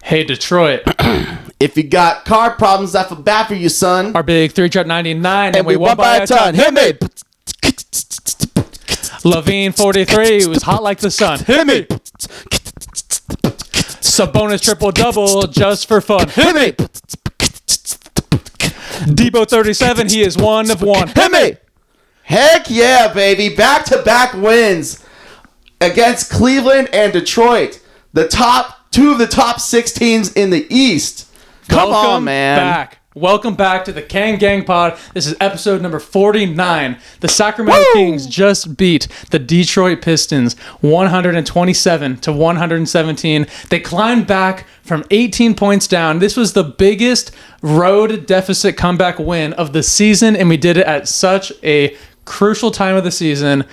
Hey, Detroit. If you got car problems, I feel bad for you, son. Our big 3-chart 99, and we won by a ton. Hit me. Lavine 43 was hot like the sun. Hit me. Sabonis triple-double just for fun. Hit me. Debo 37, he is one of one. Hit me. Heck yeah, baby. Back-to-back wins against Cleveland and Detroit. Two of the top 6 teams in the East. Come on, man. Welcome back to the Kang Gang Pod. This is episode number 49. The Sacramento Kings just beat the Detroit Pistons 127-117. They climbed back from 18 points down. This was the biggest road deficit comeback win of the season, and we did it at such a crucial time of the season.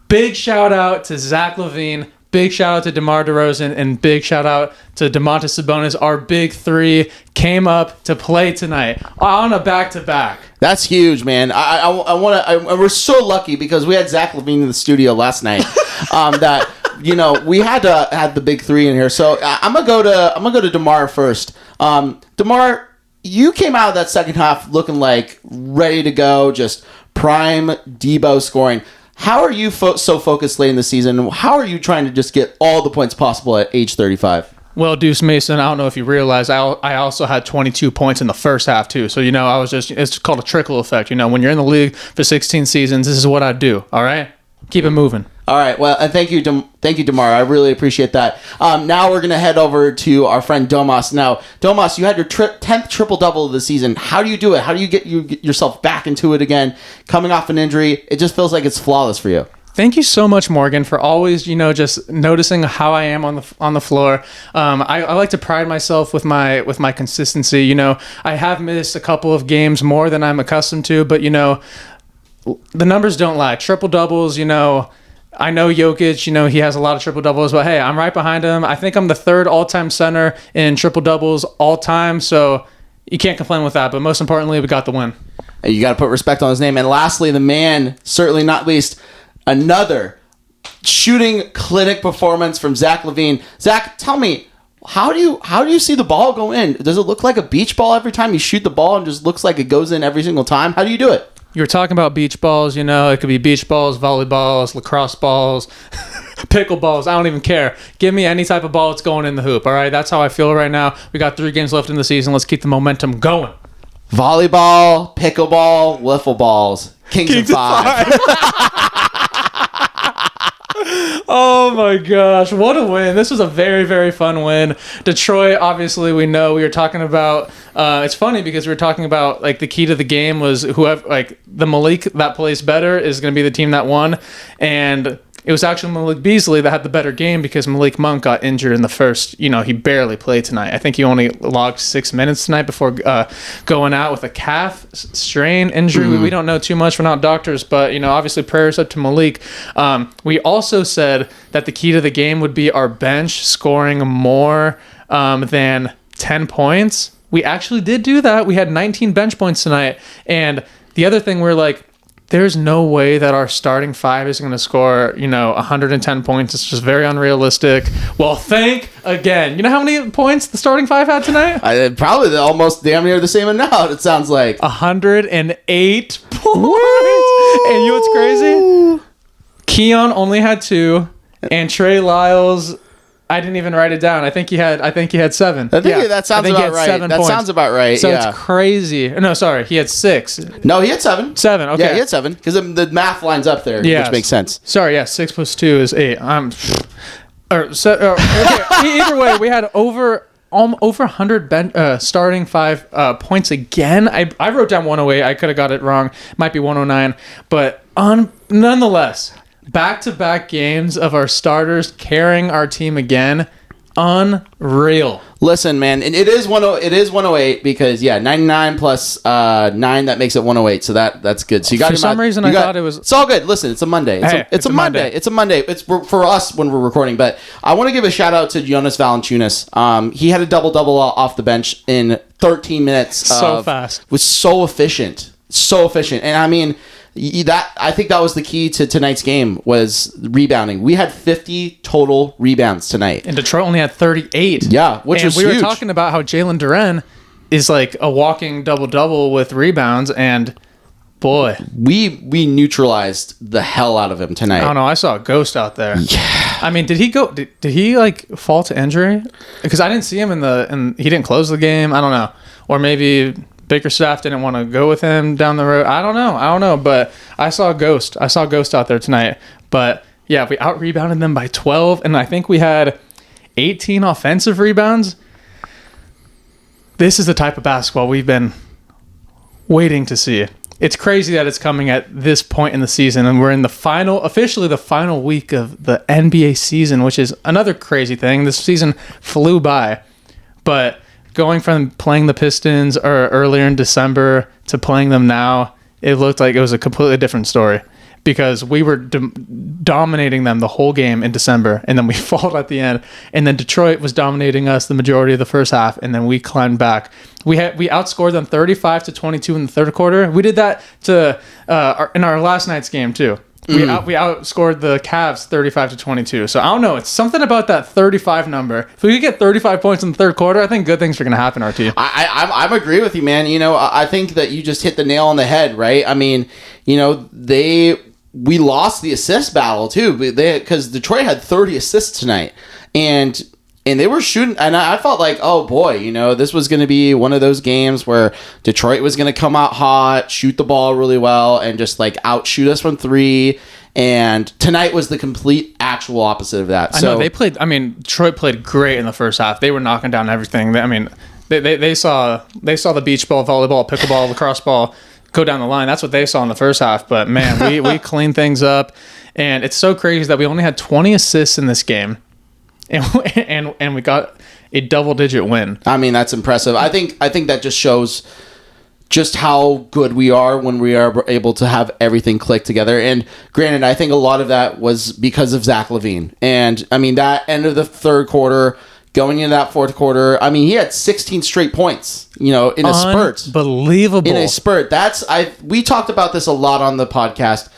Big shout out to Zach Lavine. Big shout out to DeMar DeRozan, and big shout out to Domantas Sabonis. Our big 3 came up to play tonight on a back-to-back. That's huge, man. We're so lucky because we had Zach Lavine in the studio last night. That we had to have the big 3 in here. So I'm gonna go to DeMar first. DeMar, you came out of that second half looking like ready to go, just prime Debo scoring. How are you so focused late in the season? How are you trying to just get all the points possible at age 35? Well, Deuce Mason, I don't know if you realize, I also had 22 points in the first half too. So, I was it's called a trickle effect. When you're in the league for 16 seasons, this is what I do. All right? Keep it moving. All right. Well, and thank you, DeMar. I really appreciate that. Now we're going to head over to our friend Domas. Now, Domas, you had your 10th triple-double of the season. How do you do it? How do you get yourself back into it again? Coming off an injury, it just feels like it's flawless for you. Thank you so much, Morgan, for always, just noticing how I am on the floor. I like to pride myself with my consistency. I have missed a couple of games more than I'm accustomed to, but the numbers don't lie. Triple doubles, I know Jokic, he has a lot of triple doubles, but hey, I'm right behind him. I think I'm the 3rd all-time center in triple doubles all time, so you can't complain with that. But most importantly, we got the win. You got to put respect on his name. And lastly, the man, certainly not least, another shooting clinic performance from Zach Lavine. Zach, tell me, how do you see the ball go in? Does it look like a beach ball every time you shoot the ball and just looks like it goes in every single time? How do you do it? You were talking about beach balls, it could be beach balls, volleyballs, lacrosse balls, pickle balls. I don't even care. Give me any type of ball that's going in the hoop, all right? That's how I feel right now. We got 3 games left in the season. Let's keep the momentum going. Volleyball, pickleball, wiffle balls. Kings of 5. Oh my gosh, what a win. This was a very, very fun win. Detroit, obviously, we were talking about, it's funny because we were talking about, the key to the game was whoever, the Malik that plays better is going to be the team that won. And it was actually Malik Beasley that had the better game because Malik Monk got injured in the first, he barely played tonight. I think he only logged 6 minutes tonight before going out with a calf strain injury. We don't know too much. We're not doctors, but, obviously prayers up to Malik. We also said that the key to the game would be our bench scoring more than 10 points. We actually did do that. We had 19 bench points tonight. And the other thing, we're there's no way that our starting 5 is going to score, 110 points. It's just very unrealistic. Well, think again. You know how many points the starting 5 had tonight? Probably almost damn near the same amount, it sounds like. 108 points. And you know what's crazy? Keon only had 2, and Trey Lyles, I didn't even write it down. I think he had 7. That sounds about right. That sounds about right. So it's crazy. No, sorry, he had 6. No, he had 7. 7. Okay. Yeah, he had 7 because the math lines up there, which makes sense. Sorry, yeah, 6 plus 2 is 8. Okay. Either way, we had over 100 starting 5 points again. I wrote down 108. I could have got it wrong. Might be 109, but nonetheless. Back-to-back games of our starters carrying our team again. Unreal. Listen, man, and it is 108 because 99 plus 9, that makes it 108. So that's good. So you got for some reason I thought it was. It's all good. Listen, it's a Monday. It's a Monday. It's a Monday. It's for us when we're recording. But I want to give a shout out to Jonas Valanciunas. He had a double off the bench in 13 minutes. So fast. Was so efficient. And I mean, I think that was the key to tonight's game was rebounding. We had 50 total rebounds tonight. And Detroit only had 38. Yeah, which was huge. We huge. were talking about how Jalen Duren is like a walking double-double with rebounds, and boy. We neutralized the hell out of him tonight. I don't know. I saw a ghost out there. Yeah. I mean, did he like fall to injury? Because I didn't see him and he didn't close the game. I don't know. Or maybe Bickerstaff didn't want to go with him down the road. I don't know. But I saw a ghost. Out there tonight. But yeah, we out-rebounded them by 12, and I think we had 18 offensive rebounds. This is the type of basketball we've been waiting to see. It's crazy that it's coming at this point in the season, and we're in officially the final week of the NBA season, which is another crazy thing. This season flew by, but going from playing the Pistons earlier in December to playing them now, it looked like it was a completely different story because we were dominating them the whole game in December, and then we fought at the end, and then Detroit was dominating us the majority of the first half, and then we climbed back. We outscored them 35-22 in the third quarter. We did that in our last night's game too. We outscored the Cavs 35-22. So I don't know. It's something about that 35 number. If we could get 35 points in the third quarter, I think good things are going to happen, RT. I agree with you, man. I think that you just hit the nail on the head, right? I mean, we lost the assist battle too, because Detroit had 30 assists tonight, and they were shooting, and I felt like, oh boy, this was going to be one of those games where Detroit was going to come out hot, shoot the ball really well, and just like outshoot us from three. And tonight was the complete actual opposite of that. I know Detroit played great in the first half. They were knocking down everything. They saw the beach ball, volleyball, pickleball, lacrosse ball go down the line. That's what they saw in the first half. But man, we cleaned things up, and it's so crazy that we only had 20 assists in this game. And we got a double-digit win. I mean, that's impressive. I think that just shows just how good we are when we are able to have everything click together. And granted, I think a lot of that was because of Zach Lavine. And I mean, that end of the third quarter, going into that fourth quarter, I mean, he had 16 straight points, in a spurt. Unbelievable. In a spurt. We talked about this a lot on the podcast.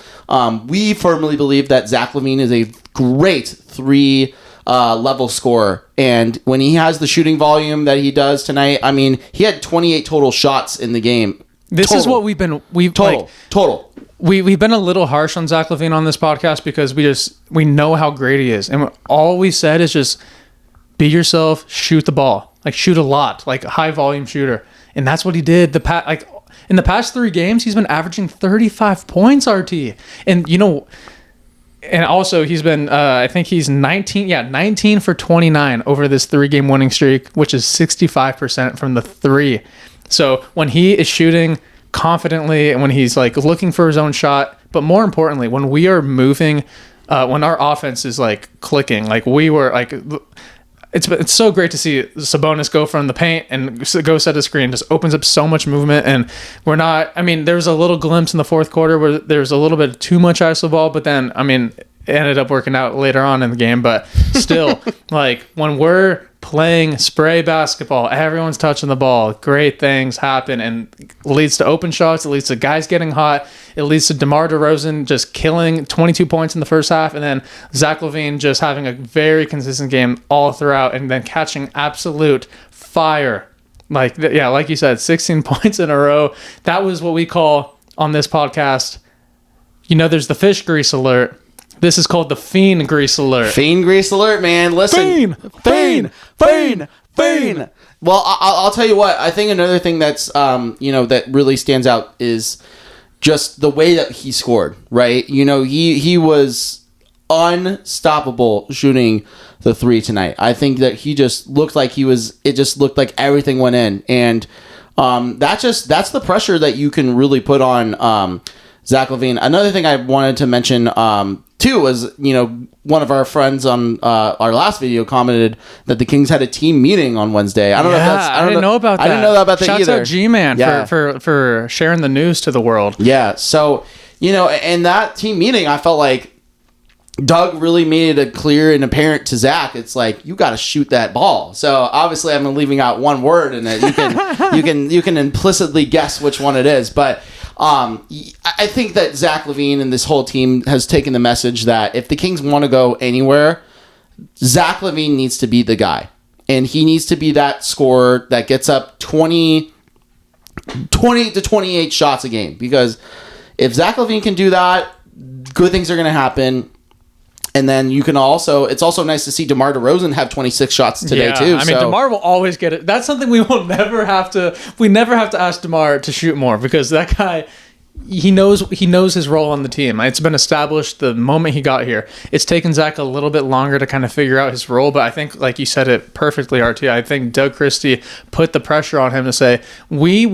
We firmly believe that Zach Lavine is a great three level scorer, and when he has the shooting volume that he does tonight, I mean, he had 28 total shots in the game. This is what we've been total. We've been a little harsh on Zach Lavine on this podcast because we know how great he is, and all we said is just be yourself, shoot the ball, like shoot a lot, like a high volume shooter, and that's what he did. In the past 3 games, he's been averaging 35 points, RT, and also he's been, I think he's 19 for 29 over this 3-game winning streak, which is 65% from the 3. So when he is shooting confidently and when he's like looking for his own shot, but more importantly, when we are moving, when our offense is like clicking, like we were like, it's so great to see Sabonis go from the paint and go set a screen. Just opens up so much movement, and there's a little glimpse in the fourth quarter where there's a little bit too much iso ball, but then it ended up working out later on in the game. But still, like when we're playing spray basketball, everyone's touching the ball, great things happen, and leads to open shots. It leads to guys getting hot. It leads to DeMar DeRozan just killing 22 points in the first half, and then Zach Lavine just having a very consistent game all throughout, and then catching absolute fire. Like you said, 16 points in a row. That was what we call on this podcast. There's the fish grease alert. This is called the Fiend Grease Alert. Fiend Grease Alert, man. Listen. Fiend. Well, I'll tell you what. I think another thing that's, that really stands out is just the way that he scored, right? He was unstoppable shooting the 3 tonight. I think that he just looked like it just looked like everything went in. And that's the pressure that you can really put on Zach Lavine. Another thing I wanted to mention, too, was, one of our friends on our last video commented that the Kings had a team meeting on Wednesday. I didn't know about that. I didn't know about that Shouts either. Out G-Man for sharing the news to the world. Yeah. So, in that team meeting, I felt like Doug really made it clear and apparent to Zach. It's like, you got to shoot that ball. So obviously I'm leaving out one word in it. You can implicitly guess which one it is. But I think that Zach Lavine and this whole team has taken the message that if the Kings want to go anywhere, Zach Lavine needs to be the guy. And he needs to be that scorer that gets up 20 to 28 shots a game. Because if Zach Lavine can do that, good things are going to happen. And then you can also, it's also nice to see DeMar DeRozan have 26 shots today too. I mean, DeMar will always get it. That's something we never have to ask DeMar to shoot more, because that guy, he knows his role on the team. It's been established the moment he got here. It's taken Zach a little bit longer to kind of figure out his role, but I think, like you said it perfectly, RT, I think Doug Christie put the pressure on him to say, we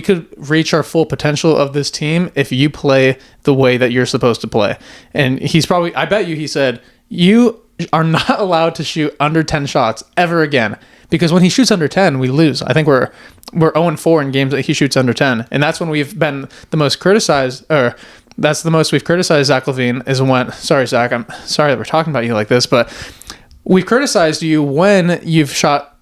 could reach our full potential of this team if you play the way that you're supposed to play. And I bet you he said, you are not allowed to shoot under 10 shots ever again. Because when he shoots under 10, we lose. I think we're 0-4 in games that he shoots under 10. And that's when we've been the most criticized, or that's the most we've criticized Zach Lavine, is when, sorry, Zach, I'm sorry that we're talking about you like this, but we've criticized you when you've shot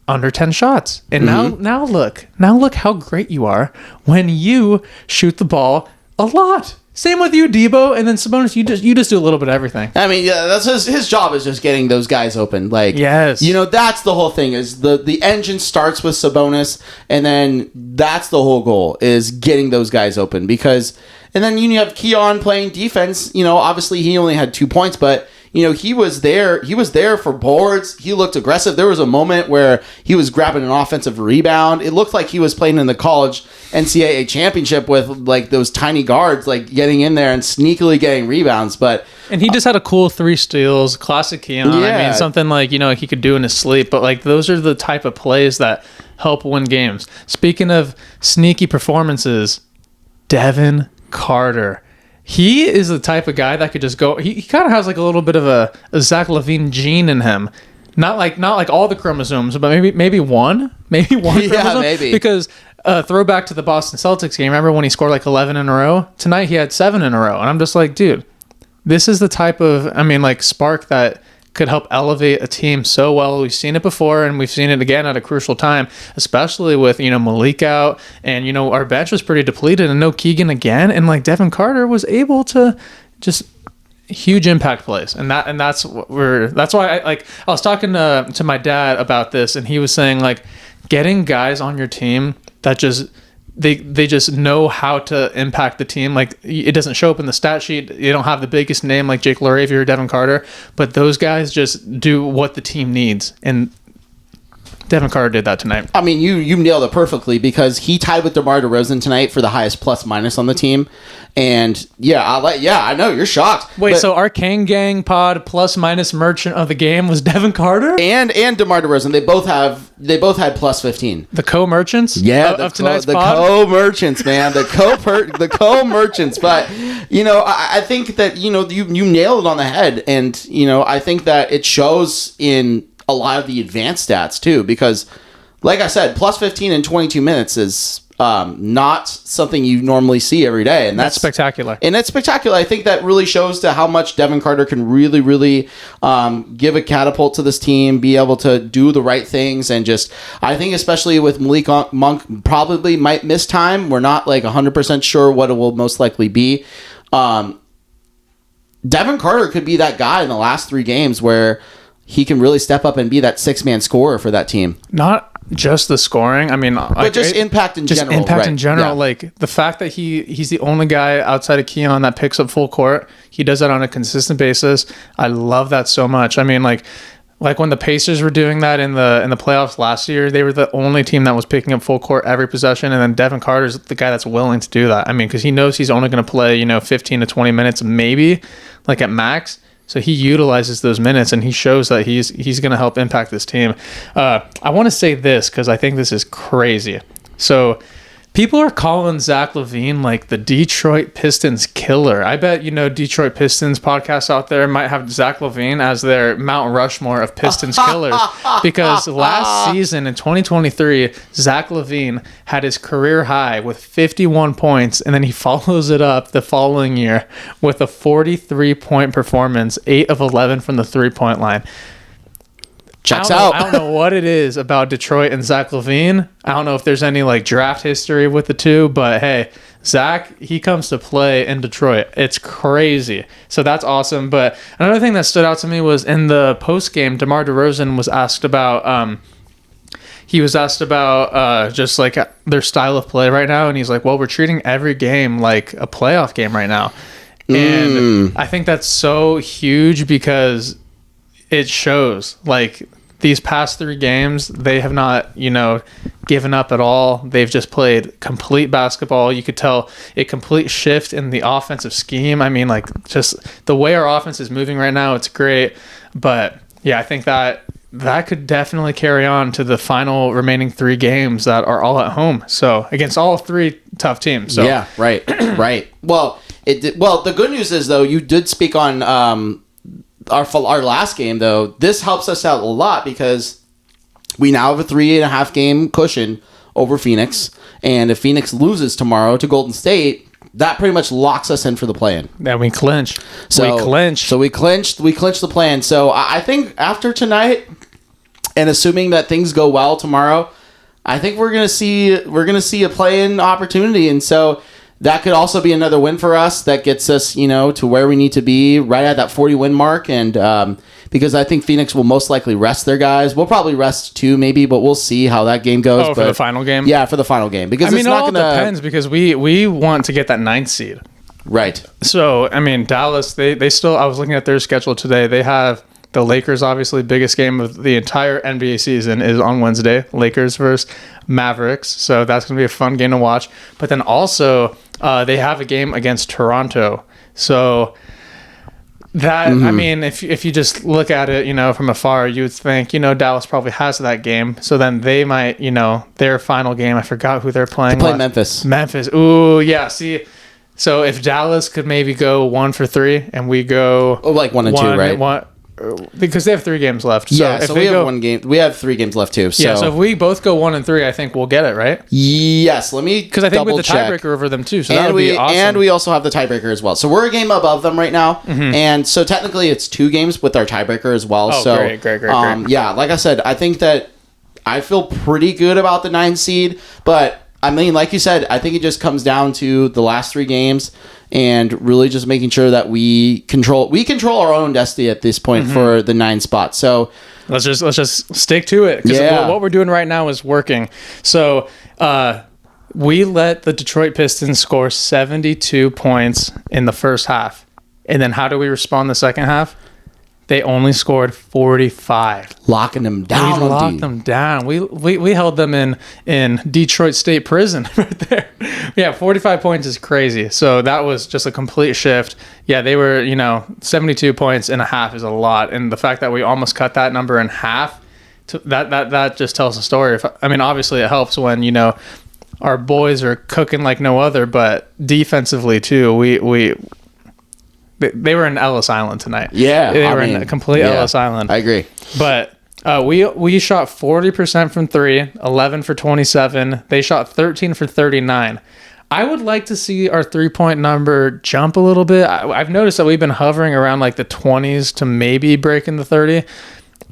under 10 shots. And now look how great you are when you shoot the ball a lot. Same with you, Debo, and then Sabonis. You just do a little bit of everything. I mean, yeah, that's his job is just getting those guys open. Like, yes, that's the whole thing. Is the engine starts with Sabonis, and then that's the whole goal is getting those guys open. Because, and then you have Keon playing defense. Obviously he only had 2 points, but he was there. He was there for boards. He looked aggressive. There was a moment where he was grabbing an offensive rebound. It looked like he was playing in the college NCAA championship with like those tiny guards, like getting in there and sneakily getting rebounds. And he just had a cool 3 steals, classic Keon. Yeah. I mean, something like, he could do in his sleep. But like those are the type of plays that help win games. Speaking of sneaky performances, Devin Carter. He is the type of guy that could just go. He kind of has like a little bit of a Zach Lavine gene in him. Not like all the chromosomes, but maybe one chromosome. Yeah, maybe. Because throwback to the Boston Celtics game. Remember when he scored like 11 in a row? Tonight he had 7 in a row, and I'm just like, dude, this is the type of spark that could help elevate a team so well. We've seen it before, and we've seen it again at a crucial time, especially with, Malik out, and, our bench was pretty depleted, and no Keegan again, and like Devin Carter was able to just huge impact plays. And that's why I was talking to my dad about this, and he was saying like getting guys on your team that just, they just know how to impact the team. Like, it doesn't show up in the stat sheet. You don't have the biggest name like Jake LaRavia or Devin Carter, but those guys just do what the team needs. And Devin Carter did that tonight. I mean, you nailed it perfectly, because he tied with DeMar DeRozan tonight for the highest plus minus on the team. And I know you're shocked. Wait, so our Kang Gang pod plus minus merchant of the game was Devin Carter and DeMar DeRozan. They both had plus 15. The co-merchants, of tonight's pod. The co-merchants, man, the co-merchants. But I think that you nailed it on the head, and I think that it shows in a lot of the advanced stats too, because like I said, plus 15 in 22 minutes is not something you normally see every day, and that's spectacular. And it's spectacular. I think that really shows to how much Devin Carter can really, really give a catapult to this team, be able to do the right things, and just, I think especially with Malik Monk probably might miss time. We're not like 100% sure what it will most likely be. Devin Carter could be that guy in the last 3 games where he can really step up and be that 6-man scorer for that team. Not just the scoring. I mean, but just impact in general. Impact in general. Yeah. Like the fact that he's the only guy outside of Keon that picks up full court. He does that on a consistent basis. I love that so much. I mean, like when the Pacers were doing that in the playoffs last year, they were the only team that was picking up full court every possession, and then Devin Carter's the guy that's willing to do that. I mean, because he knows he's only going to play 15 to 20 minutes maybe, like at max. So he utilizes those minutes, and he shows that he's going to help impact this team. I want to say this because I think this is crazy. So people are calling Zach Lavine like the Detroit Pistons killer. I bet Detroit Pistons podcasts out there might have Zach Lavine as their Mount Rushmore of Pistons killers, because last season in 2023, Zach Lavine had his career high with 51 points, and then he follows it up the following year with a 43-point performance, 8 of 11 from the 3-point line. Checks out. I don't know what it is about Detroit and Zach Lavine. I don't know if there's any like draft history with the two, but hey, Zach, he comes to play in Detroit. It's crazy. So that's awesome. But another thing that stood out to me was in the post game, DeMar DeRozan was asked about just like their style of play right now, and he's like, well, we're treating every game like a playoff game right now. And I think that's so huge because it shows like these past 3 games, they have not, given up at all. They've just played complete basketball. You could tell a complete shift in the offensive scheme. I mean, like just the way our offense is moving right now, it's great. But yeah, I think that could definitely carry on to the final remaining 3 games that are all at home. So against all 3 tough teams. So yeah, right, right. Well, the good news is though, you did speak on our last game though. This helps us out a lot because we now have a 3.5 game cushion over Phoenix, and if Phoenix loses tomorrow to Golden State, that pretty much locks us in for the play-in. Yeah, we clinch. So we clinched the play-in. So I think after tonight, and assuming that things go well tomorrow, I think we're gonna see a play-in opportunity, and so that could also be another win for us. That gets us, to where we need to be, right at that 40 win mark, and because I think Phoenix will most likely rest their guys. We'll probably rest 2 maybe, but we'll see how that game goes. For the final game? Yeah, for the final game. Because it all depends because we want to get that 9th seed. Right. So, Dallas, they still, I was looking at their schedule today. They have the Lakers, obviously, biggest game of the entire NBA season is on Wednesday. Lakers versus Mavericks. So that's going to be a fun game to watch. But then also, they have a game against Toronto. So that, if you just look at it, from afar, you would think, Dallas probably has that game. So then they might, their final game, I forgot who they're playing. They play Memphis. Memphis. Ooh, yeah. See, so if Dallas could maybe go 1 for 3 and we go... Oh, like 1 and 2, right? Because they have 3 games left. Yeah, so we have 1 game. We have 3 games left too. So. Yeah, so if we both go 1 and 3, I think we'll get it, right? Yes, let me because I think with the tiebreaker over them too. So that would be awesome. And we also have the tiebreaker as well. So we're a game above them right now, and so technically it's 2 games with our tiebreaker as well. Oh, so great. Yeah, like I said, I think that I feel pretty good about the 9 seed, but like you said, I think it just comes down to the last 3 games. And really just making sure that we control our own destiny at this point for the 9 spot. So let's just stick to it. Because what we're doing right now is working. So we let the Detroit Pistons score 72 points in the first half. And then how do we respond the second half? They only scored 45. Locking them down. We locked them down. We held them in Detroit State Prison right there. Yeah, 45 points is crazy. So that was just a complete shift. Yeah, they were, 72 points in a half is a lot. And the fact that we almost cut that number in half, that just tells a story. Obviously it helps when, our boys are cooking like no other, but defensively too, they were in Ellis Island tonight. Yeah, they were in a complete Ellis Island. I agree. But we shot 40% from 3, 11 for 27. They shot 13 for 39. I would like to see our 3-point number jump a little bit. I've noticed that we've been hovering around like the 20s to maybe breaking the 30.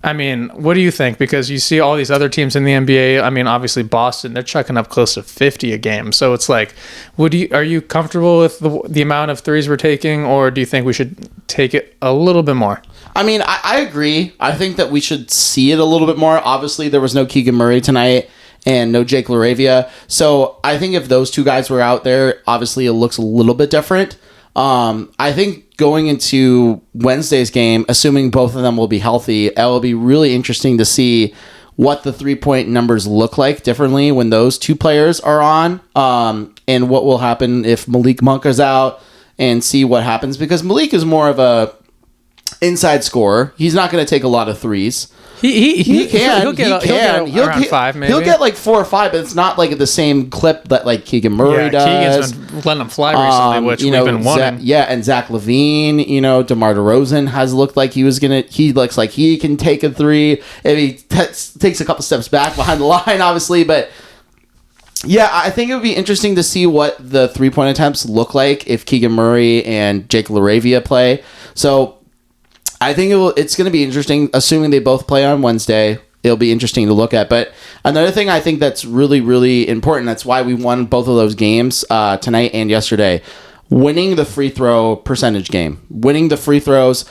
What do you think? Because you see all these other teams in the NBA. Obviously Boston, they're chucking up close to 50 a game. So it's like, are you comfortable with the amount of threes we're taking, or do you think we should take it a little bit more? I agree. I think that we should see it a little bit more. Obviously, there was no Keegan Murray tonight and no Jake LaRavia. So I think if those 2 guys were out there, obviously it looks a little bit different. I think going into Wednesday's game, assuming both of them will be healthy, it will be really interesting to see what the 3-point numbers look like differently when those 2 players are on, and what will happen if Malik Monk is out, and see what happens, because Malik is more of a inside scorer. He's not going to take a lot of threes. He can. He'll get around 5 maybe. He'll get like 4 or 5, but it's not like at the same clip that like Keegan Murray does. Keegan's been letting him fly recently, which we've been wanting. And Zach Lavine, DeMar DeRozan has looked like he looks like he can take a 3 if he takes a couple steps back behind the line, obviously, but yeah, I think it would be interesting to see what the 3-point attempts look like if Keegan Murray and Jake LaRavia play. So I think it's going to be interesting, assuming they both play on Wednesday. It'll be interesting to look at. But another thing I think that's really, really important, that's why we won both of those games tonight and yesterday, winning the free throw percentage game. Winning the free throws,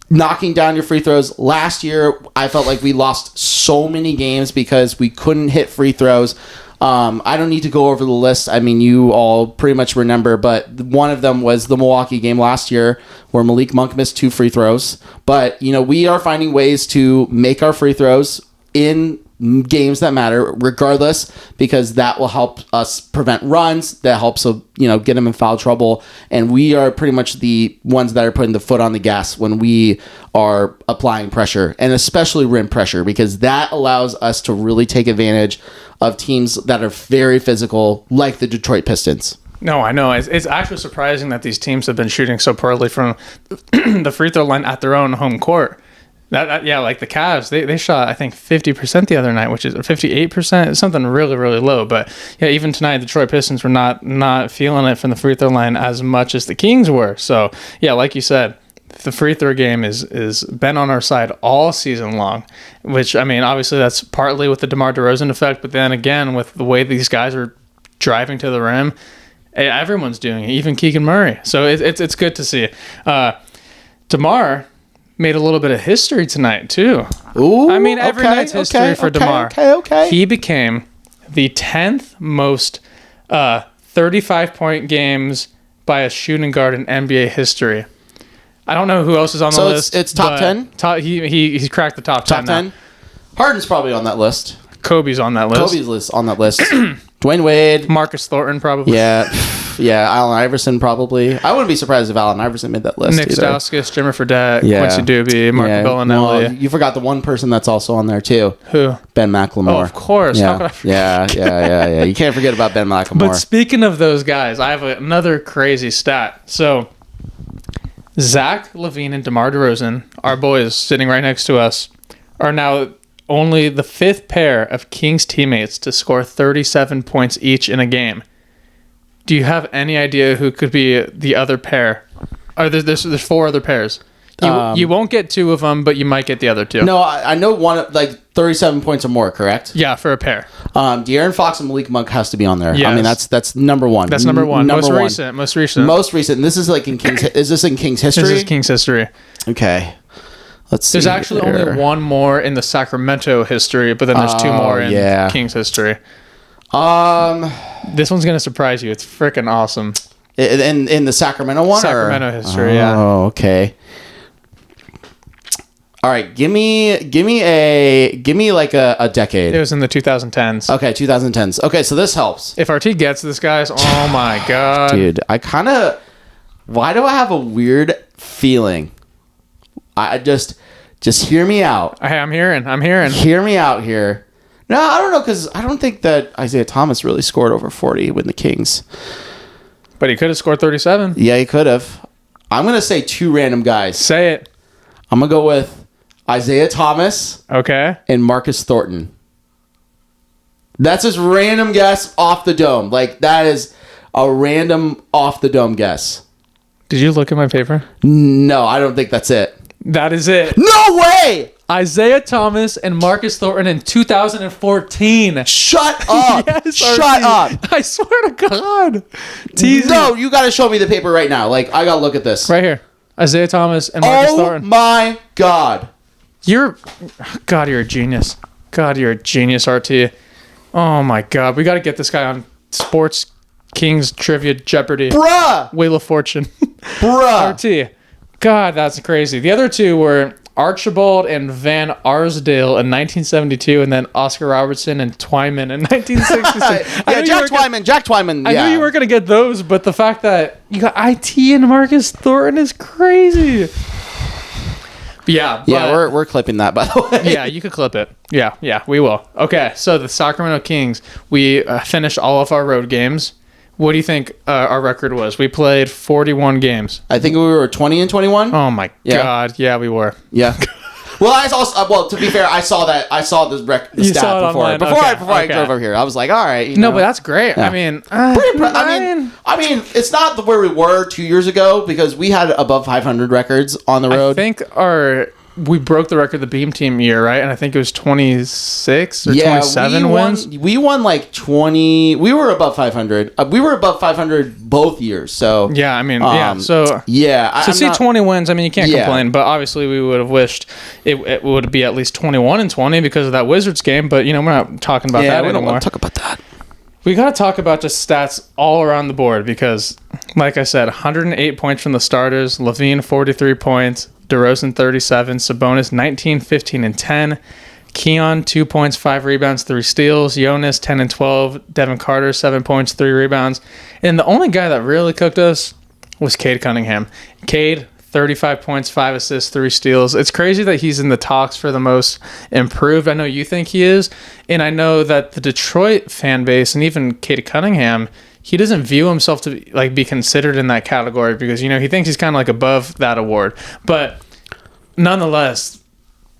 knocking down your free throws. Last year, I felt like we lost so many games because we couldn't hit free throws. I don't need to go over the list. I mean, you all pretty much remember, but one of them was the Milwaukee game last year where Malik Monk missed 2 free throws. But, we are finding ways to make our free throws in games that matter regardless, because that will help us prevent runs. That helps, get them in foul trouble. And we are pretty much the ones that are putting the foot on the gas when we are applying pressure, and especially rim pressure, because that allows us to really take advantage of teams that are very physical, like the Detroit Pistons. No, I know. It's actually surprising that these teams have been shooting so poorly from the free throw line at their own home court. Like the Cavs, they shot, I think, 50% the other night, which is 58%, something really, really low. But yeah, even tonight, the Detroit Pistons were not feeling it from the free throw line as much as the Kings were. So yeah, like you said, the free throw game is been on our side all season long, which, I mean, obviously that's partly with the DeMar DeRozan effect, but then again, with the way these guys are driving to the rim, everyone's doing it, even Keegan Murray. So it's good to see. DeMar made a little bit of history tonight too. Ooh, I mean, every night's history for DeMar. Okay. He became the 10th most 35-point games by a shooting guard in NBA history. I don't know who else is on the list. So it's top 10? He's cracked the top 10 Top 10? now. Harden's probably on that list. Kobe's on that list. Kobe's on that list. Dwayne Wade. Marcus Thornton probably. Yeah. Allen Iverson probably. I wouldn't be surprised if Allen Iverson made that list. Nick either. Stauskas, Jimmer Fredette, Quincy Doobie, Marco Bellinelli. Well, you forgot the one person that's also on there too. Who? Ben McLemore. Oh, of course. Yeah. How could I forget? Yeah. You can't forget about Ben McLemore. But speaking of those guys, I have another crazy stat. So Zach Lavine and DeMar DeRozan, our boys sitting right next to us, are now only the 5th pair of Kings teammates to score 37 points each in a game. Do you have any idea who could be the other pair? There's 4 other pairs. You won't get 2 of them, but you might get the other 2. No, I know one, like 37 points or more, correct? Yeah, for a pair. De'Aaron Fox and Malik Monk has to be on there. Yes. I mean, that's number one. That's number one. Number Most recent. Most recent. This is like in Kings. Is this in Kings history? This is Kings history. Okay. Let's see. There's actually only 1 more in the Sacramento history, but then there's 2 more in Kings history. This one's gonna surprise you. It's freaking awesome. In the Sacramento one. Sacramento history. Yeah. Oh, okay. All right, give me like a decade. It was in the 2010s. Okay, 2010s. Okay, so this helps. If RT gets this, guys, oh my god, dude, why do I have a weird feeling? I just hear me out. Hey, I'm hearing. Hear me out here. No, I don't know, because I don't think that Isaiah Thomas really scored over 40 with the Kings. But he could have scored 37. Yeah, he could have. I'm gonna say 2 random guys. Say it. I'm gonna go with Isaiah Thomas. Okay. And Marcus Thornton. That's just random guess off the dome. Like, that is a random off the dome guess. Did you look at my paper? No, I don't think that's it. That is it. No way! Isaiah Thomas and Marcus Thornton in 2014. Shut up. Yes, Shut up. I swear to God. No, you got to show me the paper right now. Like, I got to look at this. Right here. Isaiah Thomas and Marcus Thornton. Oh my God. You're a genius. God, you're a genius, RT. Oh my God. We got to get this guy on Sports Kings Trivia Jeopardy. Bruh. Wheel of Fortune. Bruh. RT. God, that's crazy. The other 2 were Archibald and Van Arsdale in 1972, and then Oscar Robertson and Twyman in 1966. Jack Twyman. I knew you weren't going to get those, but the fact that you got IT and Marcus Thornton is crazy. Yeah, we're clipping that, by the way. Yeah, you could clip it. Yeah, we will. Okay, so the Sacramento Kings, we finished all of our road games. What do you think our record was? We played 41 games. I think we were 20 and 21. Oh my God. Yeah, we were. Yeah. Well, I saw. Well, to be fair, I saw that. I saw the stat before I drove over here. I was like, all right. No, but that's great. Yeah. I mean, I mean, it's not where we were 2 years ago because we had above 500 records on the road. I think we broke the record the Beam Team year, right? And I think it was 26 or 27 wins. We won like 20. We were above 500. We were above 500 both years. So yeah, I mean, So yeah, to see 20 wins, I mean, you can't complain. But obviously, we would have wished it would be at least 21-20 because of that Wizards game. But we're not talking about that anymore. We don't want to talk about that. We got to talk about just stats all around the board because, like I said, 108 points from the starters. Lavine 43 points. DeRozan 37, Sabonis 19, 15, and 10. Keon 2 points, 5 rebounds, 3 steals. Jonas 10 and 12. Devin Carter 7 points, 3 rebounds. And the only guy that really cooked us was Cade Cunningham. Cade 35 points, 5 assists, 3 steals. It's crazy that he's in the talks for the most improved. I know you think he is, and I know that the Detroit fan base and even Cade Cunningham, he doesn't view himself to be considered in that category because he thinks he's kind of above that award. But nonetheless,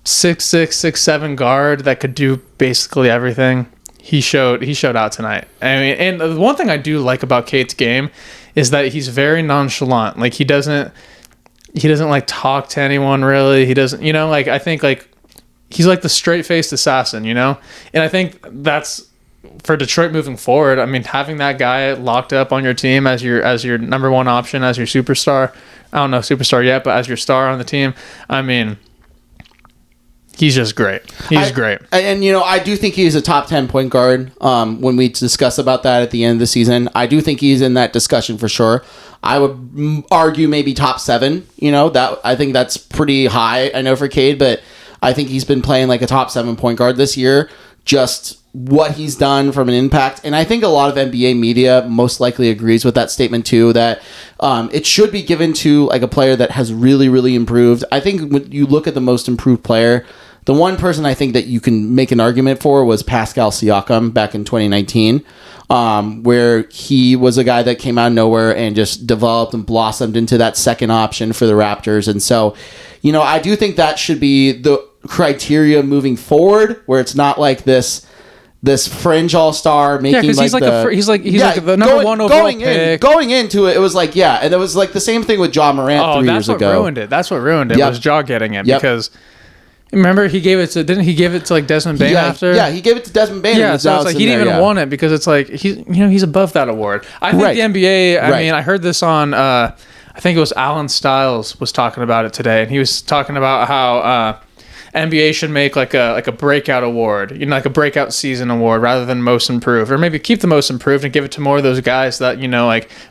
6'6", 6'7" guard that could do basically everything. He showed out tonight. I mean, and the one thing I do like about Cade's game is that he's very nonchalant. He doesn't talk to anyone really. He doesn't, I think he's the straight-faced assassin, and I think that's for Detroit moving forward. I mean, having that guy locked up on your team as your number one option, as your superstar. I don't know superstar yet, but as your star on the team, I mean, he's just great. He's great. And I do think he's a top 10 point guard. When we discuss about that at the end of the season, I do think he's in that discussion for sure. I would argue maybe top 7. That I think that's pretty high. I know for Cade, but I think he's been playing a top 7 point guard this year. Just what he's done from an impact. And I think a lot of NBA media most likely agrees with that statement too, that it should be given to a player that has really, really improved. I think when you look at the most improved player, the one person I think that you can make an argument for was Pascal Siakam back in 2019, where he was a guy that came out of nowhere and just developed and blossomed into that second option for the Raptors. And so, I do think that should be the criteria moving forward, where it's not this fringe all-star making he's he's the number one overall pick. Going into it, it was and it was the same thing with Ja Morant 3 years ago. That's what ruined it. Was Ja getting it because remember he gave it to Desmond Bane after? Yeah, he gave it to Desmond Bane. Yeah, so it's he didn't even want it because it's he's above that award. I think the NBA. I mean, I heard this on. I think it was Alan Stiles was talking about it today, and he was talking about how NBA should make a breakout award, a breakout season award rather than most improved, or maybe keep the most improved and give it to more of those guys that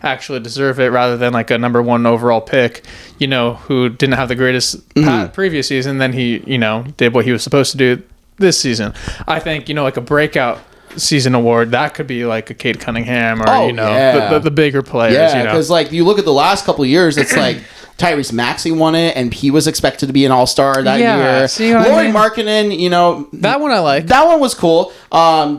actually deserve it rather than a number one overall pick, who didn't have the greatest previous season. Then he did what he was supposed to do this season. I think a breakout season award that could be a Cade Cunningham or the bigger players. Yeah, because you look at the last couple of years, it's Tyrese Maxey won it, and he was expected to be an all-star that year. Lauri Markkanen, that one I like. That one was cool.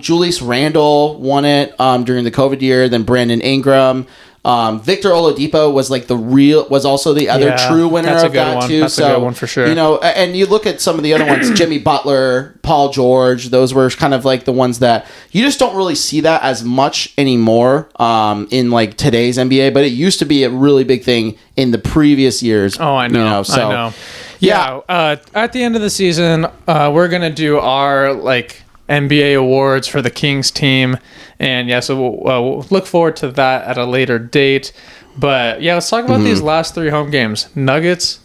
Julius Randle won it during the COVID year. Then Brandon Ingram. Victor Oladipo was also the other true winner of that too. That's a good one for sure. And you look at some of the other ones, Jimmy Butler, Paul George, those were kind of the ones that you just don't really see that as much anymore in today's NBA, but it used to be a really big thing in the previous years. Oh, I know. I know. Yeah. At the end of the season, we're going to do our NBA awards for the Kings team. And so we'll look forward to that at a later date. But let's talk about these last 3 home games: Nuggets,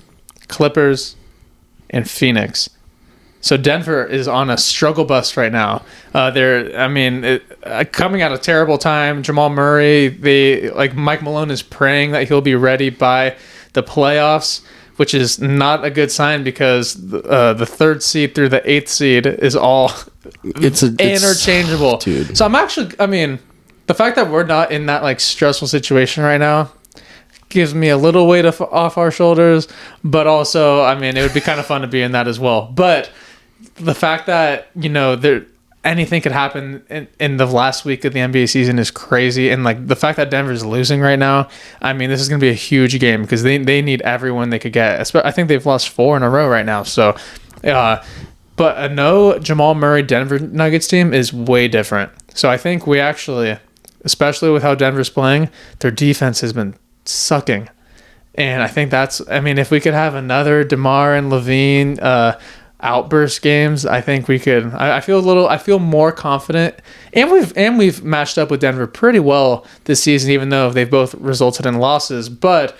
Clippers, and Phoenix. So Denver is on a struggle bus right now. They're coming at a terrible time. Jamal Murray, Mike Malone is praying that he'll be ready by the playoffs, which is not a good sign because the 3rd seed through the 8th seed is all it's interchangeable. Dude. So the fact that we're not in that stressful situation right now gives me a little weight off our shoulders, but also, it would be kind of fun to be in that as well. But the fact that, anything could happen in the last week of the NBA season is crazy. And the fact that Denver's losing right now, this is going to be a huge game because they need everyone they could get. I think they've lost 4 in a row right now. So But a no Jamal Murray Denver Nuggets team is way different. So I think we actually, especially with how Denver's playing, their defense has been sucking. And I think if we could have another DeMar and Lavine outburst games, I think we could. I feel more confident, and we've matched up with Denver pretty well this season, even though they've both resulted in losses. But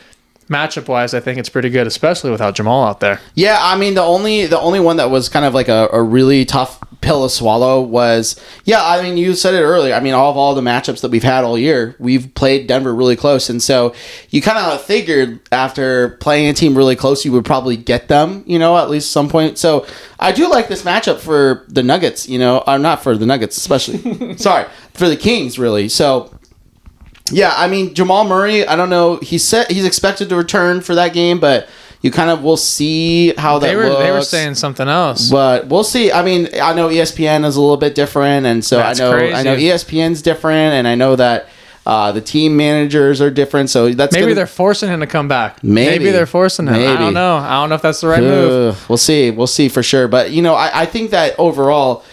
matchup wise, I think it's pretty good, especially without Jamal out there. Yeah, I mean the only one that was kind of like a really tough pill to swallow was, I mean, you said it earlier. I mean, of all the matchups that we've had all year, we've played Denver really close, and so you kind of figured after playing a team really close, you would probably get them, at least some point. So I do like this matchup for the Nuggets, or not for the Nuggets especially. Sorry, for the Kings really. So. Yeah, I mean, Jamal Murray, I don't know. He said he's expected to return for that game, but you kind of will see how that looks. They were saying something else. But we'll see. I mean, I know ESPN is a little bit different, and so I know ESPN's different, and I know that the team managers are different, so maybe they're forcing him to come back. Maybe they're forcing him. I don't know if that's the right move. We'll see for sure. But, I think that overall...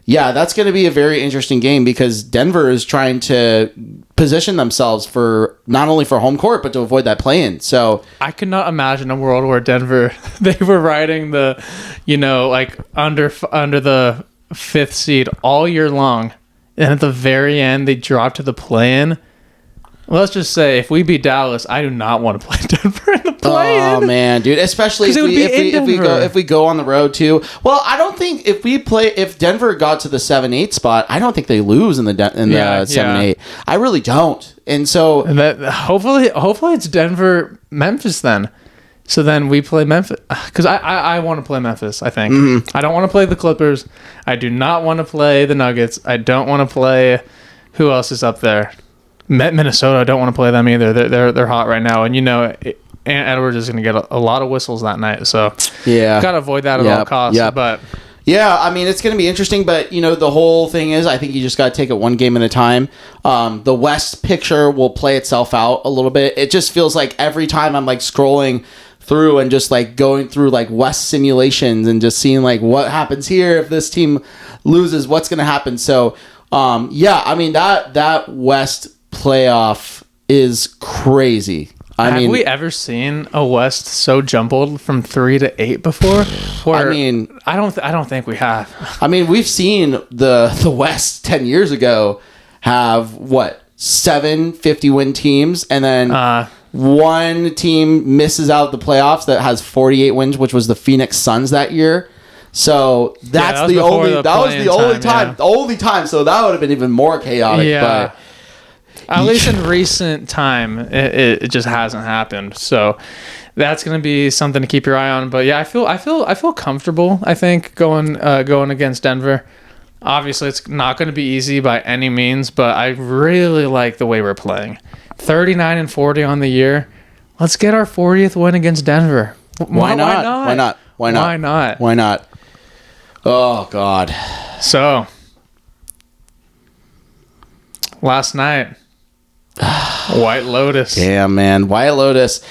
Yeah, that's going to be a very interesting game because Denver is trying to position themselves for not only for home court, but to avoid that play-in. So I could not imagine a world where Denver, they were riding the, under the 5th seed all year long. And at the very end, they dropped to the play-in. Let's just say, if we beat Dallas, I do not want to play Denver in the play-in. Oh man, dude! Especially if we go on the road too. Well, I don't think if Denver got to the 7-8 spot, I don't think they lose in the 7-8. I really don't. And so hopefully it's Denver Memphis then. So then we play Memphis because I want to play Memphis. I think I don't want to play the Clippers. I do not want to play the Nuggets. I don't want to play who else is up there. Minnesota, I don't want to play them either. They're hot right now, and Ant Edwards is going to get a lot of whistles that night. So got to avoid that at all costs. Yep. But I mean, it's going to be interesting. But the whole thing is, I think you just got to take it one game at a time. The West picture will play itself out a little bit. It just feels like every time I'm like scrolling through and just like going through like West simulations and just seeing like what happens here if this team loses, what's going to happen. So I mean that West playoff is crazy. Have we ever seen a West so jumbled from 3 to 8 before? I don't think we have. I mean, we've seen the West 10 years ago have 7 50-win teams, and then one team misses out the playoffs that has 48 wins, which was the Phoenix Suns that year. So that's the only time. So that would have been even more chaotic. Yeah. But at least in recent time, it just hasn't happened. So that's going to be something to keep your eye on. But yeah, I feel comfortable. I think going against Denver. Obviously, it's not going to be easy by any means, but I really like the way we're playing. 39-40 on the year. Let's get our 40th win against Denver. Why not? Oh God. So last night. White Lotus. Damn, man. White Lotus.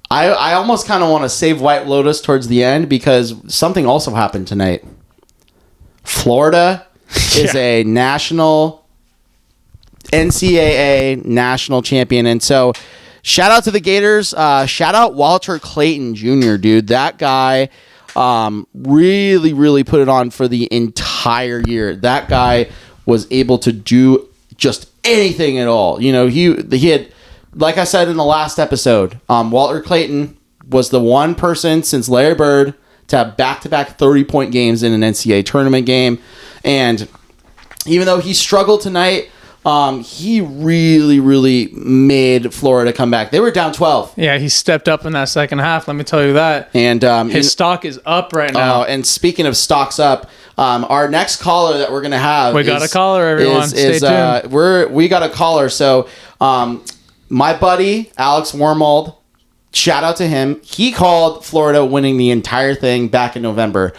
I almost kind of want to save White Lotus towards the end because something also happened tonight. Florida is a national NCAA national champion. And so shout out to the Gators. Shout out Walter Clayton Jr., dude. That guy really, really put it on for the entire year. That guy was able to do just anything at all. He had, like I said in the last episode, Walter Clayton was the one person since Larry Bird to have back-to-back 30-point games in an NCAA tournament game. And even though he struggled tonight, he really, really made Florida come back. They were down 12. Yeah, he stepped up in that second half, let me tell you that. And his stock is up right now. And speaking of stocks up, our next caller that we're going to have... We got a caller, everyone. Stay tuned. We got a caller. So my buddy, Alex Wormold, shout out to him. He called Florida winning the entire thing back in November.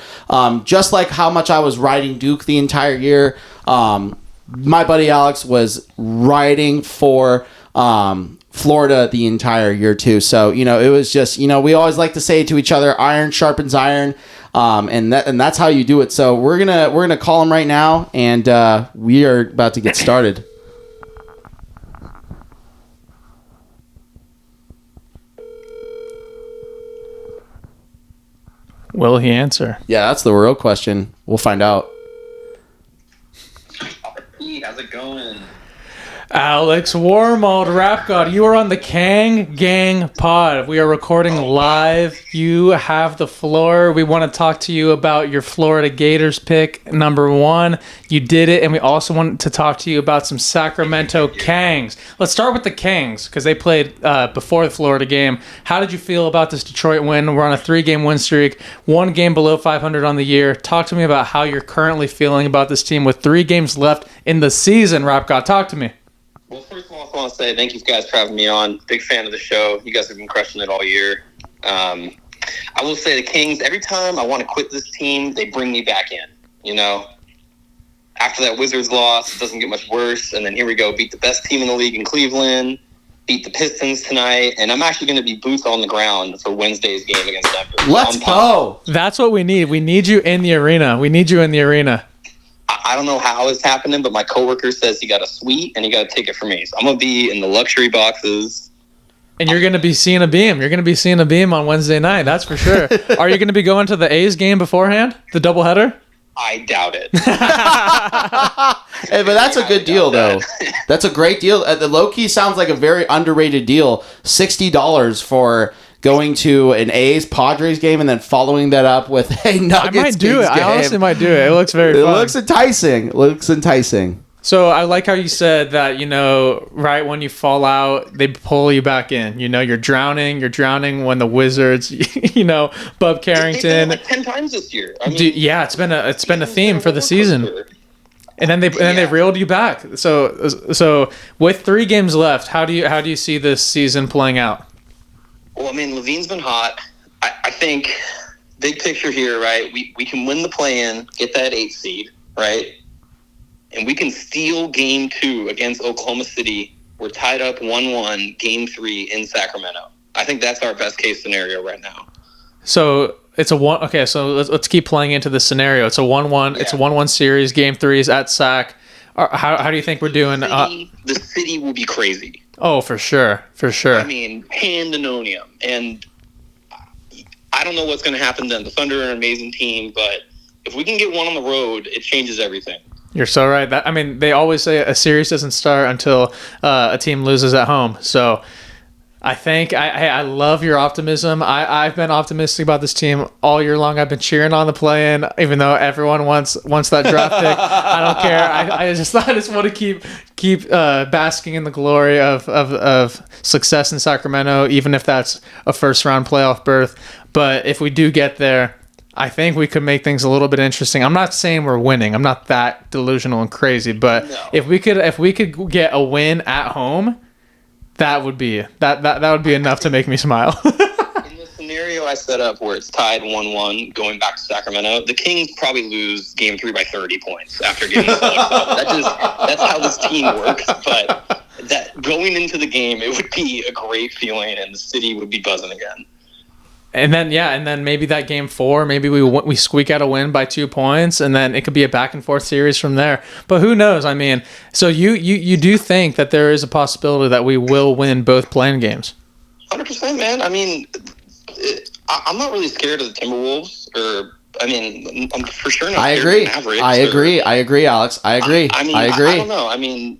Just like how much I was riding Duke the entire year, my buddy Alex was riding for Florida the entire year too. So, it was just, we always like to say to each other, iron sharpens iron. And that's how you do it. So we're gonna call him right now, and we are about to get started. Will he answer? Yeah, that's the real question. We'll find out. How's it going? Alex Warmold, Rap God, you are on the Kang Gang Pod. We are recording live. You have the floor. We want to talk to you about your Florida Gators pick, number 1. You did it, and we also want to talk to you about some Sacramento Kangs. Let's start with the Kangs, because they played before the Florida game. How did you feel about this Detroit win? We're on a 3-game win streak, 1 game below 500 on the year. Talk to me about how you're currently feeling about this team with 3 games left in the season, Rap God. Talk to me. Well, first of all, I want to say thank you guys for having me on. Big fan of the show. You guys have been crushing it all year. I will say the Kings, every time I want to quit this team, they bring me back in, After that Wizards loss, it doesn't get much worse. And then here we go, beat the best team in the league in Cleveland, beat the Pistons tonight. And I'm actually going to be boots on the ground for Wednesday's game against Denver. Let's go. That's what we need. We need you in the arena. We need you in the arena. I don't know how it's happening, but my coworker says he got a suite and he got a ticket for me. So I'm going to be in the luxury boxes. And you're going to be seeing a beam. You're going to be seeing a beam on Wednesday night. That's for sure. Are you going to be going to the A's game beforehand? The doubleheader? I doubt it. Hey, but that's a good deal, though. That's a great deal. The low-key sounds like a very underrated deal. $60 for going to an A's Padres game and then following that up with a Nuggets I might do Kings it. game. I honestly might do it. It looks very fun. It looks enticing. So I like how you said that, right when you fall out, they pull you back in. You're drowning when the Wizards, Bub Carrington. They've been like 10 times this year. Yeah, it's been a theme for the season. And then they reeled you back. So with 3 games left, how do you see this season playing out? Well, Lavine's been hot. I think big picture here, right? We can win the play-in, get that 8th seed, right? And we can steal game 2 against Oklahoma City. We're tied up 1-1, game 3 in Sacramento. I think that's our best case scenario right now. So it's a 1. Okay, so let's keep playing into this scenario. It's a 1-1. Yeah. It's a 1-1 series. Game 3 is at Sac. How do you think we're doing? The city will be crazy. Oh, for sure. Pandemonium. And I don't know what's going to happen then. The Thunder are an amazing team, but if we can get one on the road, it changes everything. You're so right. They always say a series doesn't start until a team loses at home. So I think I love your optimism. I've been optimistic about this team all year long. I've been cheering on the play-in, even though everyone wants that draft pick. I don't care. I just want to keep basking in the glory of success in Sacramento, even if that's a first-round playoff berth. But if we do get there, I think we could make things a little bit interesting. I'm not saying we're winning. I'm not that delusional and crazy. But no. if we could get a win at home, that would be enough to make me smile. In the scenario I set up where it's tied 1-1 going back to Sacramento, the Kings probably lose game 3 by 30 points after getting the that's how this team works. But that going into the game, it would be a great feeling and the city would be buzzing again. And then maybe that game 4, maybe we squeak out a win by 2 points, and then it could be a back and forth series from there. But who knows? So you do think that there is a possibility that we will win both playing games? 100%, man. I'm not really scared of the Timberwolves, I'm for sure not. I agree. I agree, Alex. I agree. I agree. I don't know.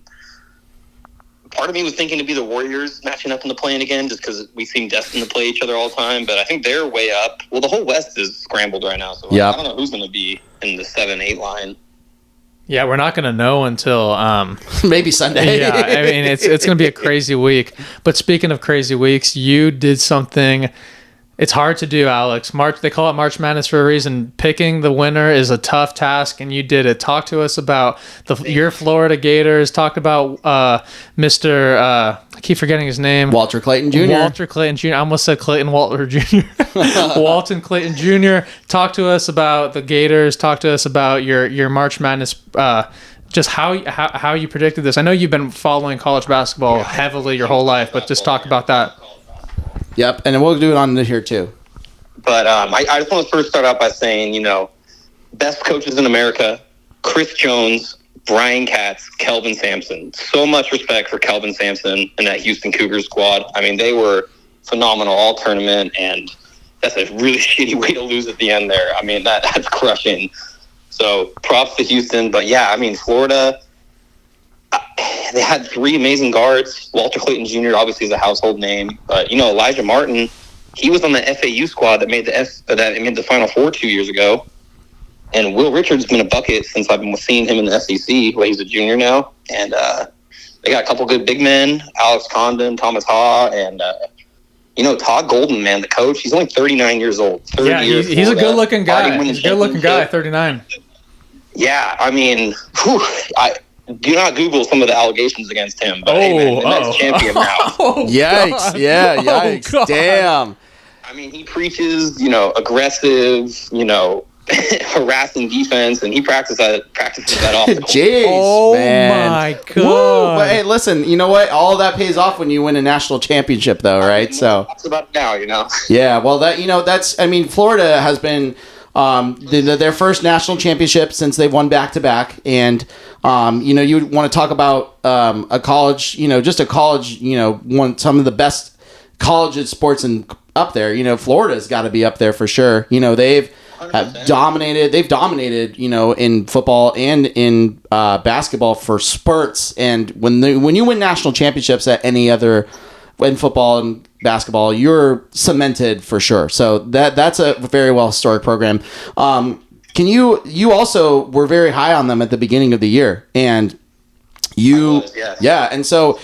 Part of me was thinking to be the Warriors matching up in the play-in again, just because we seem destined to play each other all the time. But I think they're way up. Well, the whole West is scrambled right now, so I don't know who's going to be in the 7-8 line. Yeah, we're not going to know until maybe Sunday. Yeah, it's going to be a crazy week. But speaking of crazy weeks, you did something. It's hard to do, Alex. They call it March Madness for a reason. Picking the winner is a tough task, and you did it. Talk to us about your Florida Gators. Talk about Mr. I keep forgetting his name. Walter Clayton Jr. Walter Clayton Jr. I almost said Clayton Walter Jr. Walton Clayton Jr. Talk to us about the Gators. Talk to us about your March Madness just how you predicted this. I know you've been following college basketball heavily your whole life, but just talk about that. Yep, and we'll do it on here too. But I just want to first start out by saying, best coaches in America, Chris Jones, Brian Katz, Kelvin Sampson. So much respect for Kelvin Sampson and that Houston Cougars squad. I mean, they were phenomenal all tournament, and that's a really shitty way to lose at the end there. I mean, that's crushing. So props to Houston. But, yeah, I mean, Florida, they had 3 amazing guards. Walter Clayton Jr. obviously is a household name. But, Elijah Martin, he was on the FAU squad that made the Final Four 2 years ago. And Will Richards has been a bucket since I've been seeing him in the SEC. Well, he's a junior now. And they got a couple good big men, Alex Condon, Thomas Ha, and Todd Golden, man, the coach. He's only 39 years old. Yeah, he's a good-looking guy. He's a good-looking guy, 39. Yeah, I mean, I do not Google some of the allegations against him. But hey, man, the next champion now. Yikes! Yeah, yikes! Damn. I mean, he preaches, aggressive, harassing defense, and he practices that off the court. Jeez, man. My God. Woo. But hey, listen, you know what? All that pays off when you win a national championship, though, right? So that's about now, Yeah, well, Florida has been their first national championship since they've won back-to-back, and you want to talk about a college, just a college, some of the best college sports up there. Florida's got to be up there for sure. They've dominated, in football and in basketball for spurts. And when you win national championships at any other, in football and basketball, you're cemented for sure. So that's a very well historic program. You also were very high on them at the beginning of the year, and yeah. And so,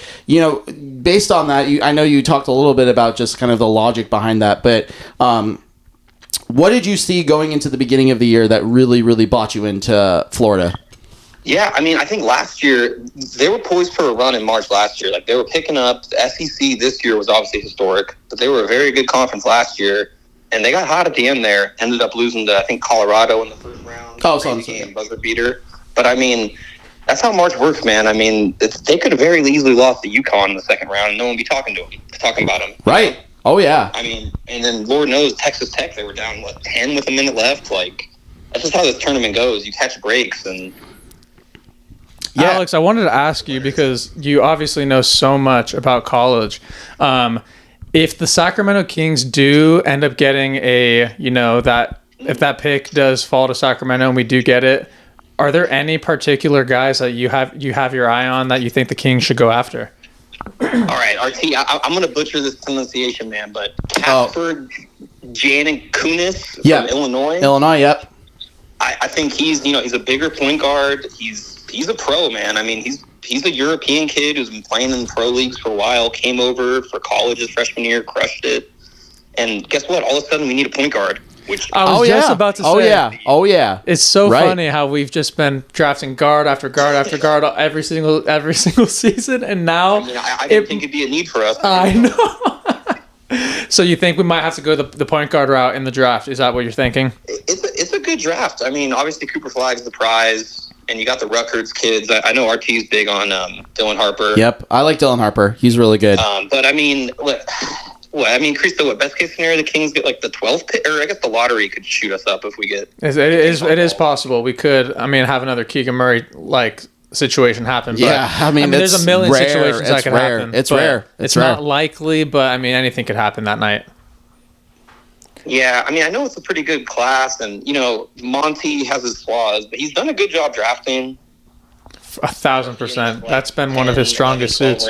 based on that, I know you talked a little bit about just kind of the logic behind that, but what did you see going into the beginning of the year that really, really brought you into Florida? Yeah, I mean, I think last year, they were poised for a run in March last year. Like, they were picking up. The SEC this year was obviously historic, but they were a very good conference last year, and they got hot at the end there. Ended up losing to, I think, Colorado in the first round. Game, buzzer beater. But, I mean, that's how March works, man. I mean, they could have very easily lost to UConn in the second round, and no one would be talking about them. Right. Oh, yeah. I mean, and then Lord knows, Texas Tech, they were down, 10 with a minute left? Like, that's just how this tournament goes. You catch breaks, and... Yeah. Alex, I wanted to ask you, because you obviously know so much about college. If the Sacramento Kings do end up getting if that pick does fall to Sacramento and we do get it, are there any particular guys that you have your eye on that you think the Kings should go after? All right, RT, I'm going to butcher this pronunciation, man, but Casper Janikounis from Illinois. Illinois, yep. I think he's a bigger point guard. He's a pro, man. I mean, he's a European kid who's been playing in pro leagues for a while, came over for college his freshman year, crushed it. And guess what? All of a sudden, we need a point guard. Which I was just about to say. Oh yeah. It's so funny how we've just been drafting guard after guard after guard every single season, and now I didn't think it'd be a need for us. I know. So you think we might have to go the point guard route in the draft? Is that what you're thinking? It's a good draft. I mean, obviously Cooper Flag's the prize, and you got the Rutgers kids. I know RT's big on Dylan Harper. Yep, I like Dylan Harper. He's really good. But I mean, Chris, best case scenario, the Kings get the 12th pick, or I guess the lottery could shoot us up if we get. It is possible. We could. Have another Keegan Murray situation happen. But, yeah, there's a million situations that could happen. It's rare. It's not likely, but anything could happen that night. Yeah, I know it's a pretty good class, and Monty has his flaws, but he's done a good job drafting. 1,000%. That's been one of his strongest suits.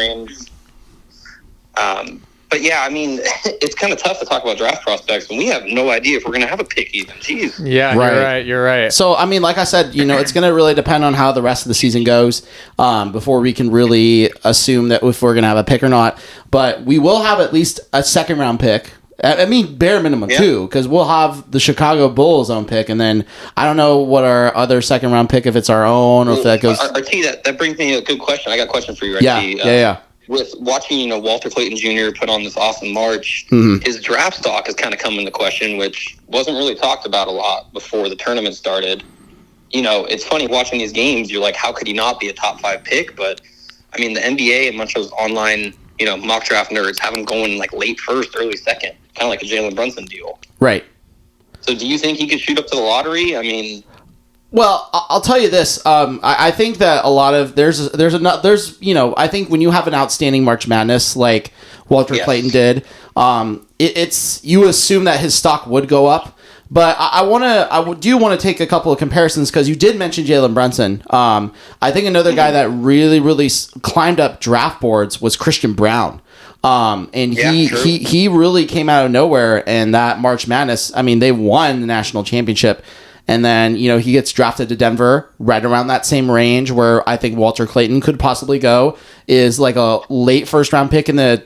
But yeah, it's kind of tough to talk about draft prospects when we have no idea if we're going to have a pick even. Jeez. Yeah, you're right. So, like I said, it's going to really depend on how the rest of the season goes before we can really assume that if we're going to have a pick or not. But we will have at least a second-round pick. Bare minimum, too, because we'll have the Chicago Bulls' own pick, and then I don't know what our other second-round pick, if it's our own, or if that goes... RT, that brings me a good question. I got a question for you, RT. Yeah. With watching, Walter Clayton Jr. put on this awesome March, his draft stock has kind of come into question, which wasn't really talked about a lot before the tournament started. it's funny watching these games. You're like, how could he not be a top 5 pick? But I mean, the NBA and much of those online, mock draft nerds have him going like late first, early second, kind of like a Jalen Brunson deal. Right. So do you think he could shoot up to the lottery? I mean, well, I'll tell you this. I think that a lot of I think when you have an outstanding March Madness like Walter Clayton did, it's you assume that his stock would go up. But I do want to take a couple of comparisons because you did mention Jalen Brunson. I think another guy that really, really climbed up draft boards was Christian Brown. And he really came out of nowhere in that March Madness. I mean, they won the national championship. And then, he gets drafted to Denver right around that same range where I think Walter Clayton could possibly go, is like a late first round pick in the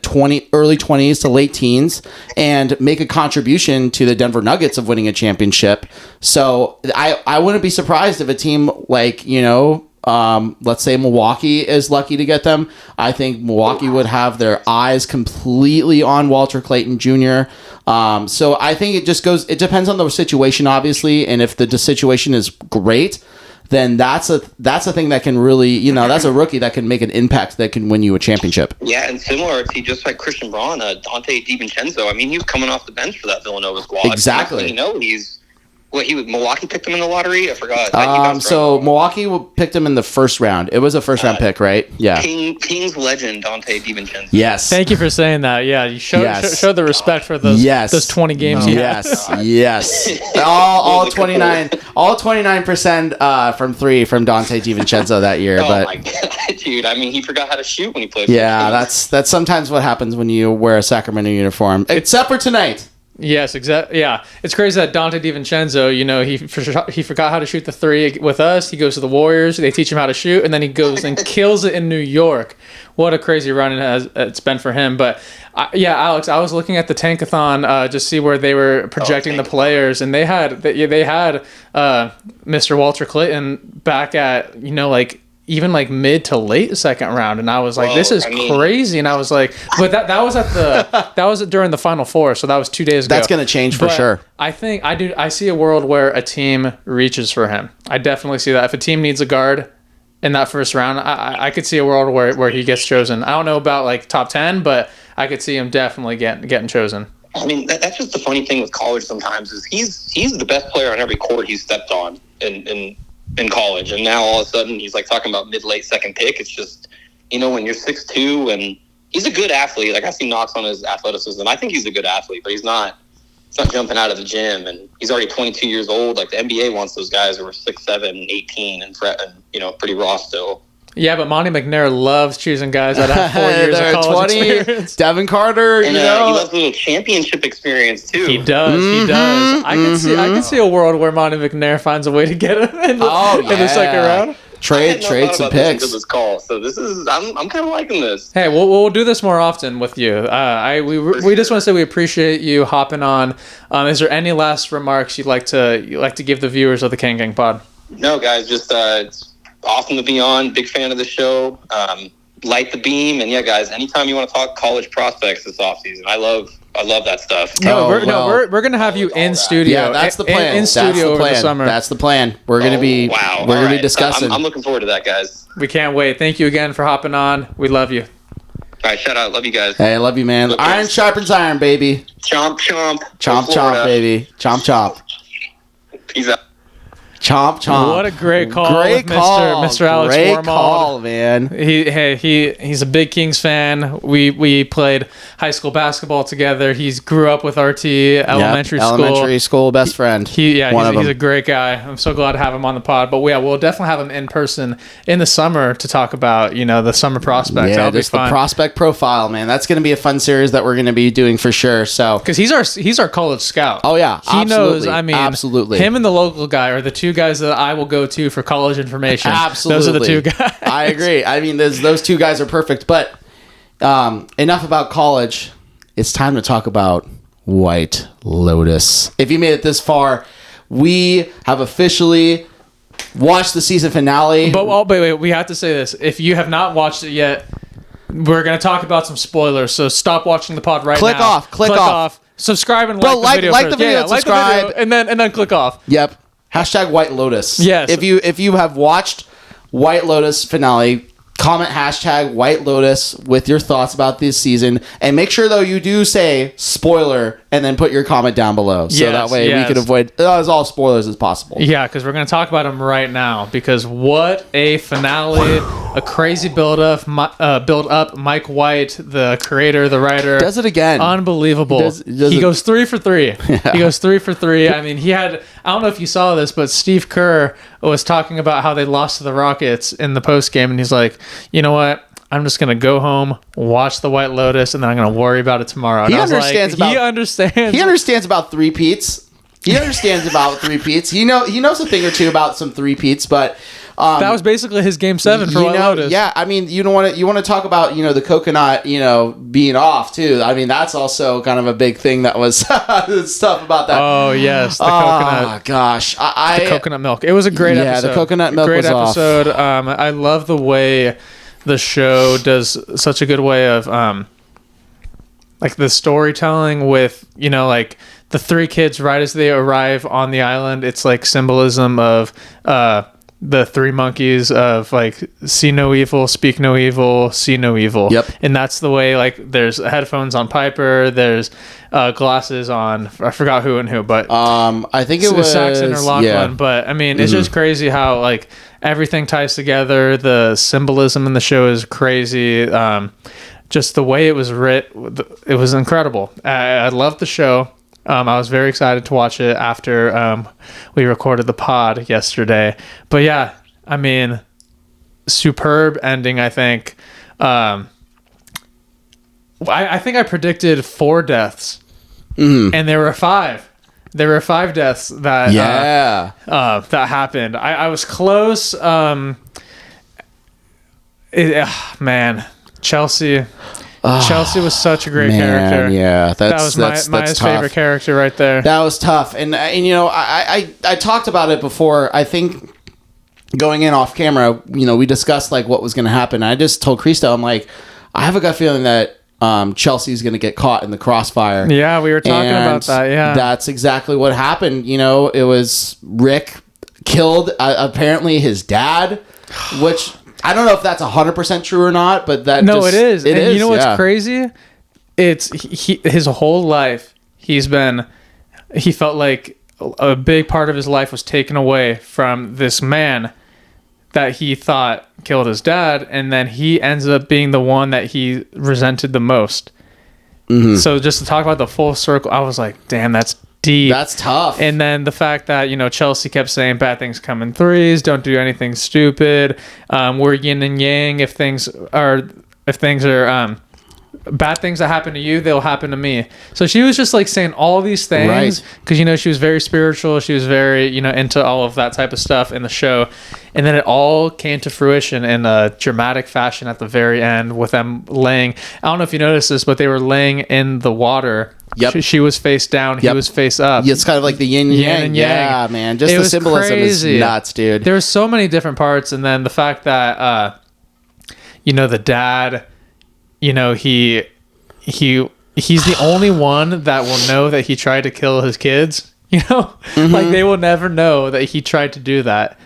early 20s to late teens and make a contribution to the Denver Nuggets of winning a championship. So I wouldn't be surprised if a team like, let's say Milwaukee is lucky to get them. I think Milwaukee would have their eyes completely on Walter Clayton Jr. So I think it depends on the situation, obviously. And if the situation is great, then that's a thing that can really, that's a rookie that can make an impact that can win you a championship. Yeah, and similar to just like Christian Braun, Dante DiVincenzo. I mean, he was coming off the bench for that Villanova squad. Exactly. Milwaukee picked him in the lottery? I forgot. So Milwaukee picked him in the first round. It was a first round pick, right? Yeah. Kings legend Dante DiVincenzo. Yes. Thank you for saying that. Yeah, you showed the respect for those 20 games. Yes. all 29% from 3 from Dante DiVincenzo that year. My God, dude! I mean, he forgot how to shoot when he played. Yeah, that's sometimes what happens when you wear a Sacramento uniform, except for tonight. Yes, exactly. Yeah, it's crazy that Dante DiVincenzo, he forgot how to shoot the 3 with us. He goes to the Warriors. They teach him how to shoot, and then he goes and kills it in New York. What a crazy run it's been for him. But Alex, I was looking at the Tankathon to see where they were projecting the players, and they had Mr. Walter Clayton back at even like mid to late second round, and I was like, this is crazy. And I was like, but that was during the Final Four, so that was 2 days ago. That's going to change for sure. I think I see a world where a team reaches for him. I definitely see that. If a team needs a guard in that first round, I could see a world where he gets chosen. I don't know about like top 10, but I could see him definitely getting chosen. I mean, that's just the funny thing with college sometimes is he's the best player on every court he's stepped on in college, and now all of a sudden he's like talking about mid-late second pick. It's just, when you're 6'2", and he's a good athlete. Like, I see knocks on his athleticism. I think he's a good athlete, but he's not jumping out of the gym, and he's already 22 years old. Like, the NBA wants those guys who are 6'7", 18, and pretty raw still. Yeah, but Monty McNair loves choosing guys that have 4 years of college experience. Devin Carter, he loves a little championship experience too. He does. He does. I can see a world where Monty McNair finds a way to get him in the second round. Trade some picks. This call, so this is I'm kind of liking this. Hey, we'll do this more often with you. We just want to say we appreciate you hopping on. Is there any last remarks you'd like to give the viewers of the Kang Gang Pod? No, guys, just it's awesome to be on. Big fan of the show. Light the beam, and yeah, guys, anytime you want to talk college prospects this offseason, I love that stuff. We're gonna have you in studio. Yeah, that's the plan. In studio over the summer. That's the plan. We're gonna be be discussing. I'm looking forward to that, guys. We can't wait. Thank you again for hopping on. We love you. All right, shout out. Love you guys. Hey, I love you, man. Iron sharpens iron, baby. Chomp, chomp. Chomp, chomp, baby. Chomp, chomp. Peace out. Chomp, chomp. What a great call, Mr. Alex Great Warmold. call, man. He's a big Kings fan. We played high school basketball together. He's grew up with RT elementary school best friend. He's a great guy. I'm so glad to have him on the pod. But we'll definitely have him in person in the summer to talk about the summer prospects. Yeah, that'll be just fun. The prospect profile, man. That's going to be a fun series that we're going to be doing for sure. So because he's our college scout. Oh yeah, he knows. I mean, absolutely. Him and the local guy are the two guys that I will go to for college information. Absolutely. Those are the two guys. I agree. I mean, those two guys are perfect. But enough about college. It's time to talk about White Lotus. If you made it this far, we have officially watched the season finale. But wait, we have to say this. If you have not watched it yet, we're going to talk about some spoilers. So stop watching the pod right now. Click off. Subscribe and like the video. Like the video, subscribe. and then click off. Yep. Hashtag White Lotus. Yes. If you have watched White Lotus finale, comment hashtag White Lotus with your thoughts about this season, and make sure though you do say spoiler and then put your comment down below, so that way we can avoid as all spoilers as possible. Yeah, because we're going to talk about them right now, because what a finale, a crazy build up. Mike White, the creator, the writer, does it again. Unbelievable. He goes 3 for 3. Yeah. He goes 3 for 3. I mean, I don't know if you saw this, but Steve Kerr was talking about how they lost to the Rockets in the post game, and he's like, you know what? I'm just going to go home, watch the White Lotus, and then I'm going to worry about it tomorrow. And he understands about three-peats. He understands about three-peats. He knows a thing or two about some three-peats, but that was basically his game 7 for White Lotus. Yeah, I mean, you want to talk about, the coconut, being off too. I mean, that's also kind of a big thing that was stuff about that. Oh yes, the coconut. Oh gosh, the coconut milk. It was a great episode. Yeah, the coconut milk was off. Great episode. I love the way the show does such a good way of like the storytelling with, like the 3 kids right as they arrive on the island. It's like symbolism of the 3 monkeys of like see no evil, speak no evil, see no evil. Yep. And that's the way, like, there's headphones on Piper, there's glasses on, I forgot who and who, but I think it was Saxon or Lachlan. Yeah. But I mean, it's just crazy how like everything ties together. The symbolism in the show is crazy. Just the way it was written, it was incredible. I loved the show. I was very excited to watch it after we recorded the pod yesterday. But yeah, I mean, superb ending, I think. I think I predicted 4 deaths, and there were 5. There were 5 deaths that that happened. I was close. Man, Chelsea. Chelsea was such a great character. Yeah, that was my favorite character right there. That was tough, and I talked about it before. I think going in off camera, we discussed like what was going to happen. I just told Christo, I'm like, I have a gut feeling that Chelsea's going to get caught in the crossfire. Yeah, we were talking about that. Yeah, that's exactly what happened. It was Rick killed apparently his dad, which I don't know if that's 100% true or not, but it is. It is. You know what's crazy? It's his whole life. He felt like a big part of his life was taken away from this man that he thought killed his dad, and then he ends up being the one that he resented the most. Mm-hmm. So just to talk about the full circle, I was like, damn, that's deep. That's tough. And then the fact that, Chelsea kept saying bad things come in threes, don't do anything stupid. We're yin and yang. If things are bad things that happen to you, they'll happen to me. So she was just like saying all these things because, she was very spiritual. She was very, into all of that type of stuff in the show. And then it all came to fruition in a dramatic fashion at the very end with them laying. I don't know if you noticed this, but they were laying in the water. Yep. She was face down. He was face up. Yeah, it's kind of like the yin and yang. Yeah, man. Just the symbolism is nuts, dude. There's so many different parts. And then the fact that, the dad, he's the only one that will know that he tried to kill his kids. Like they will never know that he tried to do that.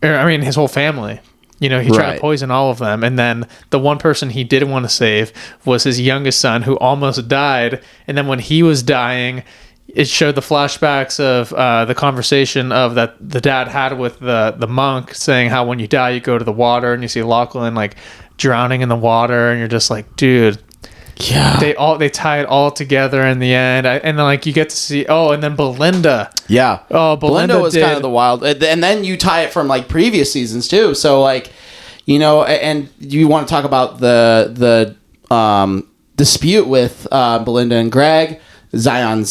His whole family. He tried to poison all of them. And then the one person he didn't want to save was his youngest son, who almost died. And then when he was dying, it showed the flashbacks of the conversation of that the dad had with the monk, saying how when you die, you go to the water, and you see Lachlan like drowning in the water, and you're just like, dude. Yeah, they tie it all together in the end, and then like you get to see and then Belinda. Yeah, Belinda was kind of the wild, and then you tie it from like previous seasons too. So like, and you want to talk about the dispute with Belinda and Greg. Zion,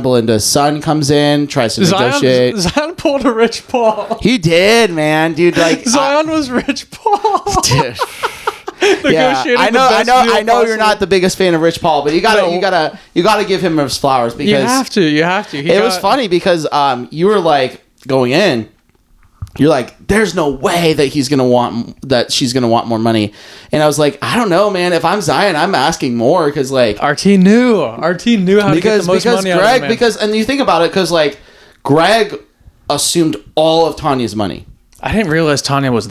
Belinda's son comes in, tries to negotiate. Zion pulled a Rich Paul. He did, man, dude. Like Zion was Rich Paul. Dude. Yeah, I know you're not the biggest fan of Rich Paul, but you gotta give him his flowers because you have to. It was funny because you were like going in, you're like, there's no way that she's gonna want more money, and I was like, I don't know, man. If I'm Zion, I'm asking more because like RT knew how to get the most money out of him. And you think about it, because like Greg assumed all of Tanya's money. I didn't realize Tanya was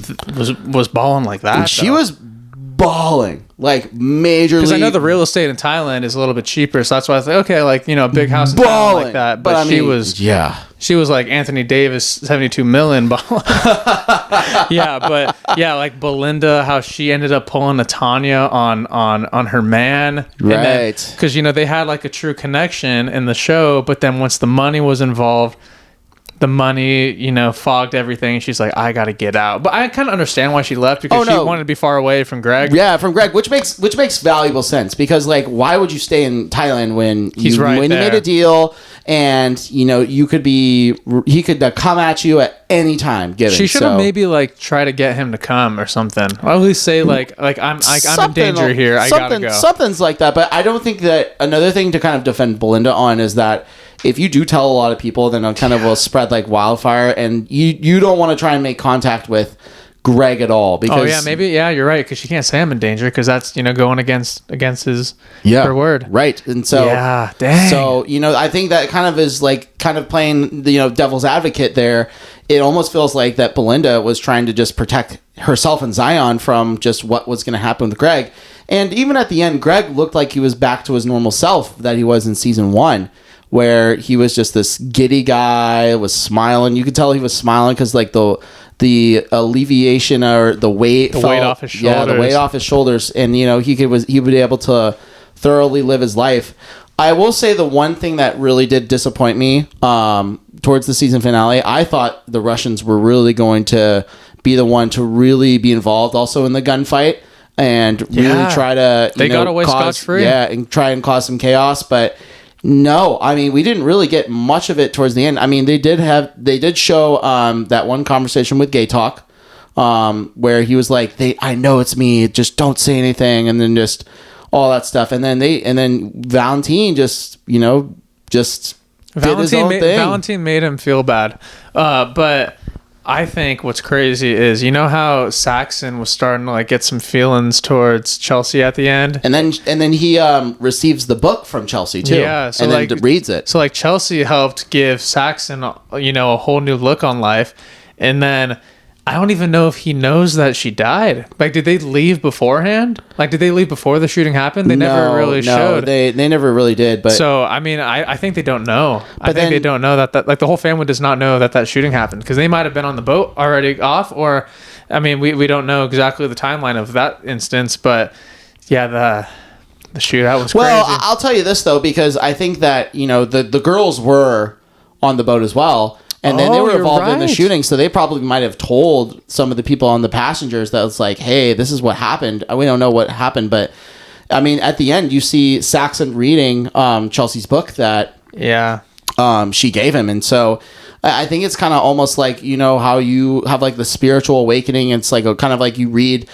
balling like that. And she was balling like majorly. Because I know the real estate in Thailand is a little bit cheaper, so that's why I was like, okay, like, you know, a big house in town like that. But she was like Anthony Davis, 72 million balling. Yeah, but yeah, like Belinda, how she ended up pulling a Tanya on her man, right? Because you know they had like a true connection in the show, but then once the money was involved, the money, you know, fogged everything. She's like, I gotta get out. But I kind of understand why she left, because she wanted to be far away from Greg. Yeah, from Greg, which makes valuable sense, because like, why would you stay in Thailand when you made a deal and you know he could come at you at any time. Given she should have maybe like try to get him to come or something, or at least say like I'm in danger here. I gotta go. Something's like that. But I don't think that another thing to kind of defend Belinda on is that if you do tell a lot of people, then it kind of will spread like wildfire, and you don't want to try and make contact with Greg at all, because you're right, because she can't say I'm in danger, because that's, you know, going against his her word, right? And so dang. So you know, I think that kind of is like kind of playing the, you know, devil's advocate there. It almost feels like that Belinda was trying to just protect herself and Zion from just what was going to happen with Greg. And even at the end, Greg looked like he was back to his normal self that he was in season 1, where he was just this giddy guy, was smiling. You could tell he was smiling because like the alleviation or the weight off his shoulders. Yeah, the weight off his shoulders, and you know he would be able to thoroughly live his life. I will say the one thing that really did disappoint me towards the season finale, I thought the Russians were really going to be the one to really be involved also in the gunfight and really try to got away scot-free. Yeah, and try and cause some chaos, but no, I mean, we didn't really get much of it towards the end. I mean, they did show that one conversation with Gay Talk, where he was like, I know it's me, just don't say anything, and then just all that stuff. And then Valentine just did his own thing. Valentine made him feel bad. But I think what's crazy is, you know how Saxon was starting to like get some feelings towards Chelsea at the end, and then he receives the book from Chelsea too, so and like, then reads it. So like Chelsea helped give Saxon, you know, a whole new look on life, and then I don't even know if he knows that she died. Like, did they leave beforehand? Like, did they leave before the shooting happened? They never really showed. They never really did. But so, I mean, I think they don't know. I think they don't know that like the whole family does not know that shooting happened, because they might have been on the boat already off, or, I mean, we don't know exactly the timeline of that instance. But yeah, the shootout was crazy. Well, I'll tell you this though, because I think that, you know, the girls were on the boat as well. And then they were involved in the shooting, so they probably might have told some of the people on the passengers that was like, hey, this is what happened. We don't know what happened, but I mean, at the end, you see Saxon reading Chelsea's book that she gave him. And so I think it's kind of almost like, you know, how you have like the spiritual awakening. It's like kind of like you read,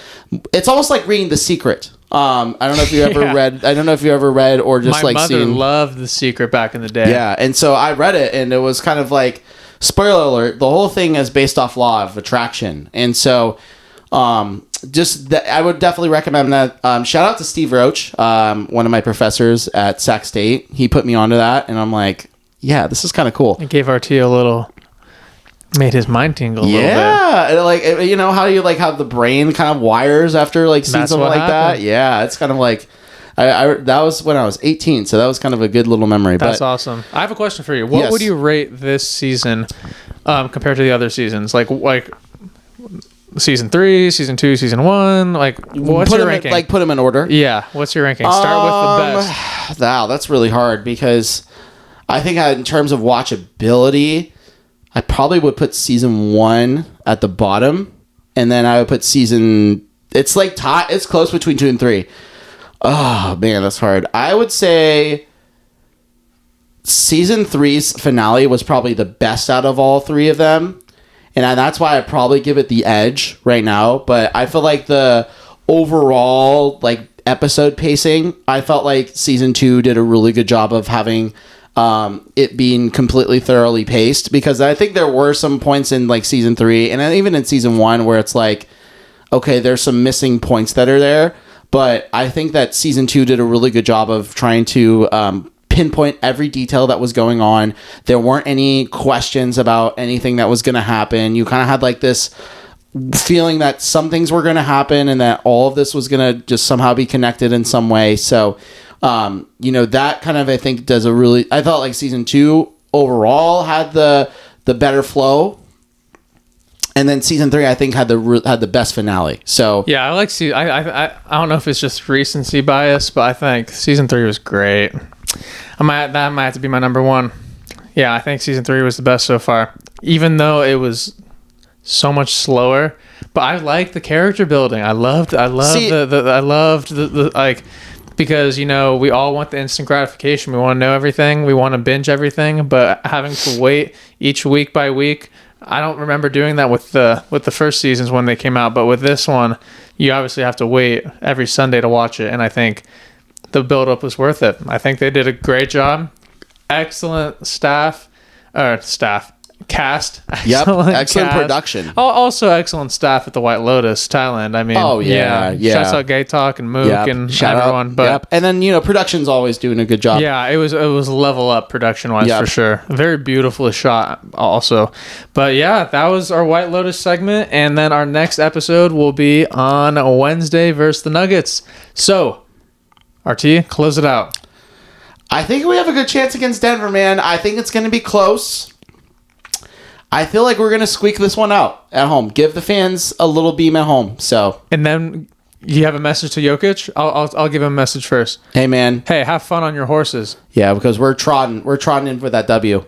it's almost like reading The Secret. I don't know if you ever read. I don't know if you ever read or just My mother loved The Secret back in the day. Yeah, and so I read it, and it was kind of like, spoiler alert, the whole thing is based off law of attraction. And so I would definitely recommend that. Shout out to Steve Roach, one of my professors at Sac State. He put me onto that, and I'm like, yeah, this is kind of cool. It gave RT a little, made his mind tingle a little bit. Yeah, like, you know how you like have the brain kind of wires after like seeing something like that? Yeah, it's kind of like, that was when I was 18, so that was kind of a good little memory. That's awesome. I have a question for you. What would you rate this season compared to the other seasons? Like season 3, season 2, season 1? Like, what's your ranking? Put them in order. Yeah, what's your ranking? Start with the best. Wow, that's really hard, because I think in terms of watchability, I probably would put season 1 at the bottom, and then I would put it's like it's close between 2 and 3. Oh, man, that's hard. I would say season 3's finale was probably the best out of all 3 of them. And that's why I probably give it the edge right now. But I feel like the overall like episode pacing, I felt like season 2 did a really good job of having it being completely thoroughly paced. Because I think there were some points in like season 3 and even in season 1 where it's like, okay, there's some missing points that are there. But I think that season 2 did a really good job of trying to pinpoint every detail that was going on. There weren't any questions about anything that was going to happen. You kind of had like this feeling that some things were going to happen and that all of this was going to just somehow be connected in some way. So, that kind of, I think, I thought like season 2 overall had the better flow. And then season 3, I think, had the best finale. So yeah, I like I don't know if it's just recency bias, but I think season 3 was great. That might have to be my number 1. Yeah, I think season 3 was the best so far, even though it was so much slower. But I liked the character building. I loved the like, because we all want the instant gratification. We want to know everything. We want to binge everything. But having to wait each week by week. I don't remember doing that with the first seasons when they came out, but with this one, you obviously have to wait every Sunday to watch it, and I think the build-up was worth it. I think they did a great job. Excellent cast. Excellent cast. production. Also excellent staff at the White Lotus, Thailand. I mean, shouts out Gay Talk and Mook and everyone. But and then production's always doing a good job. Yeah, it was level up production wise for sure. Very beautifully shot also. But yeah, that was our White Lotus segment, and then our next episode will be on Wednesday versus the Nuggets. So, RT, close it out. I think we have a good chance against Denver, man. I think it's going to be close. I feel like we're going to squeak this one out at home. Give the fans a little beam at home. So, and then you have a message to Jokic? I'll give him a message first. Hey, man. Hey, have fun on your horses. Yeah, because we're trotting in for that W.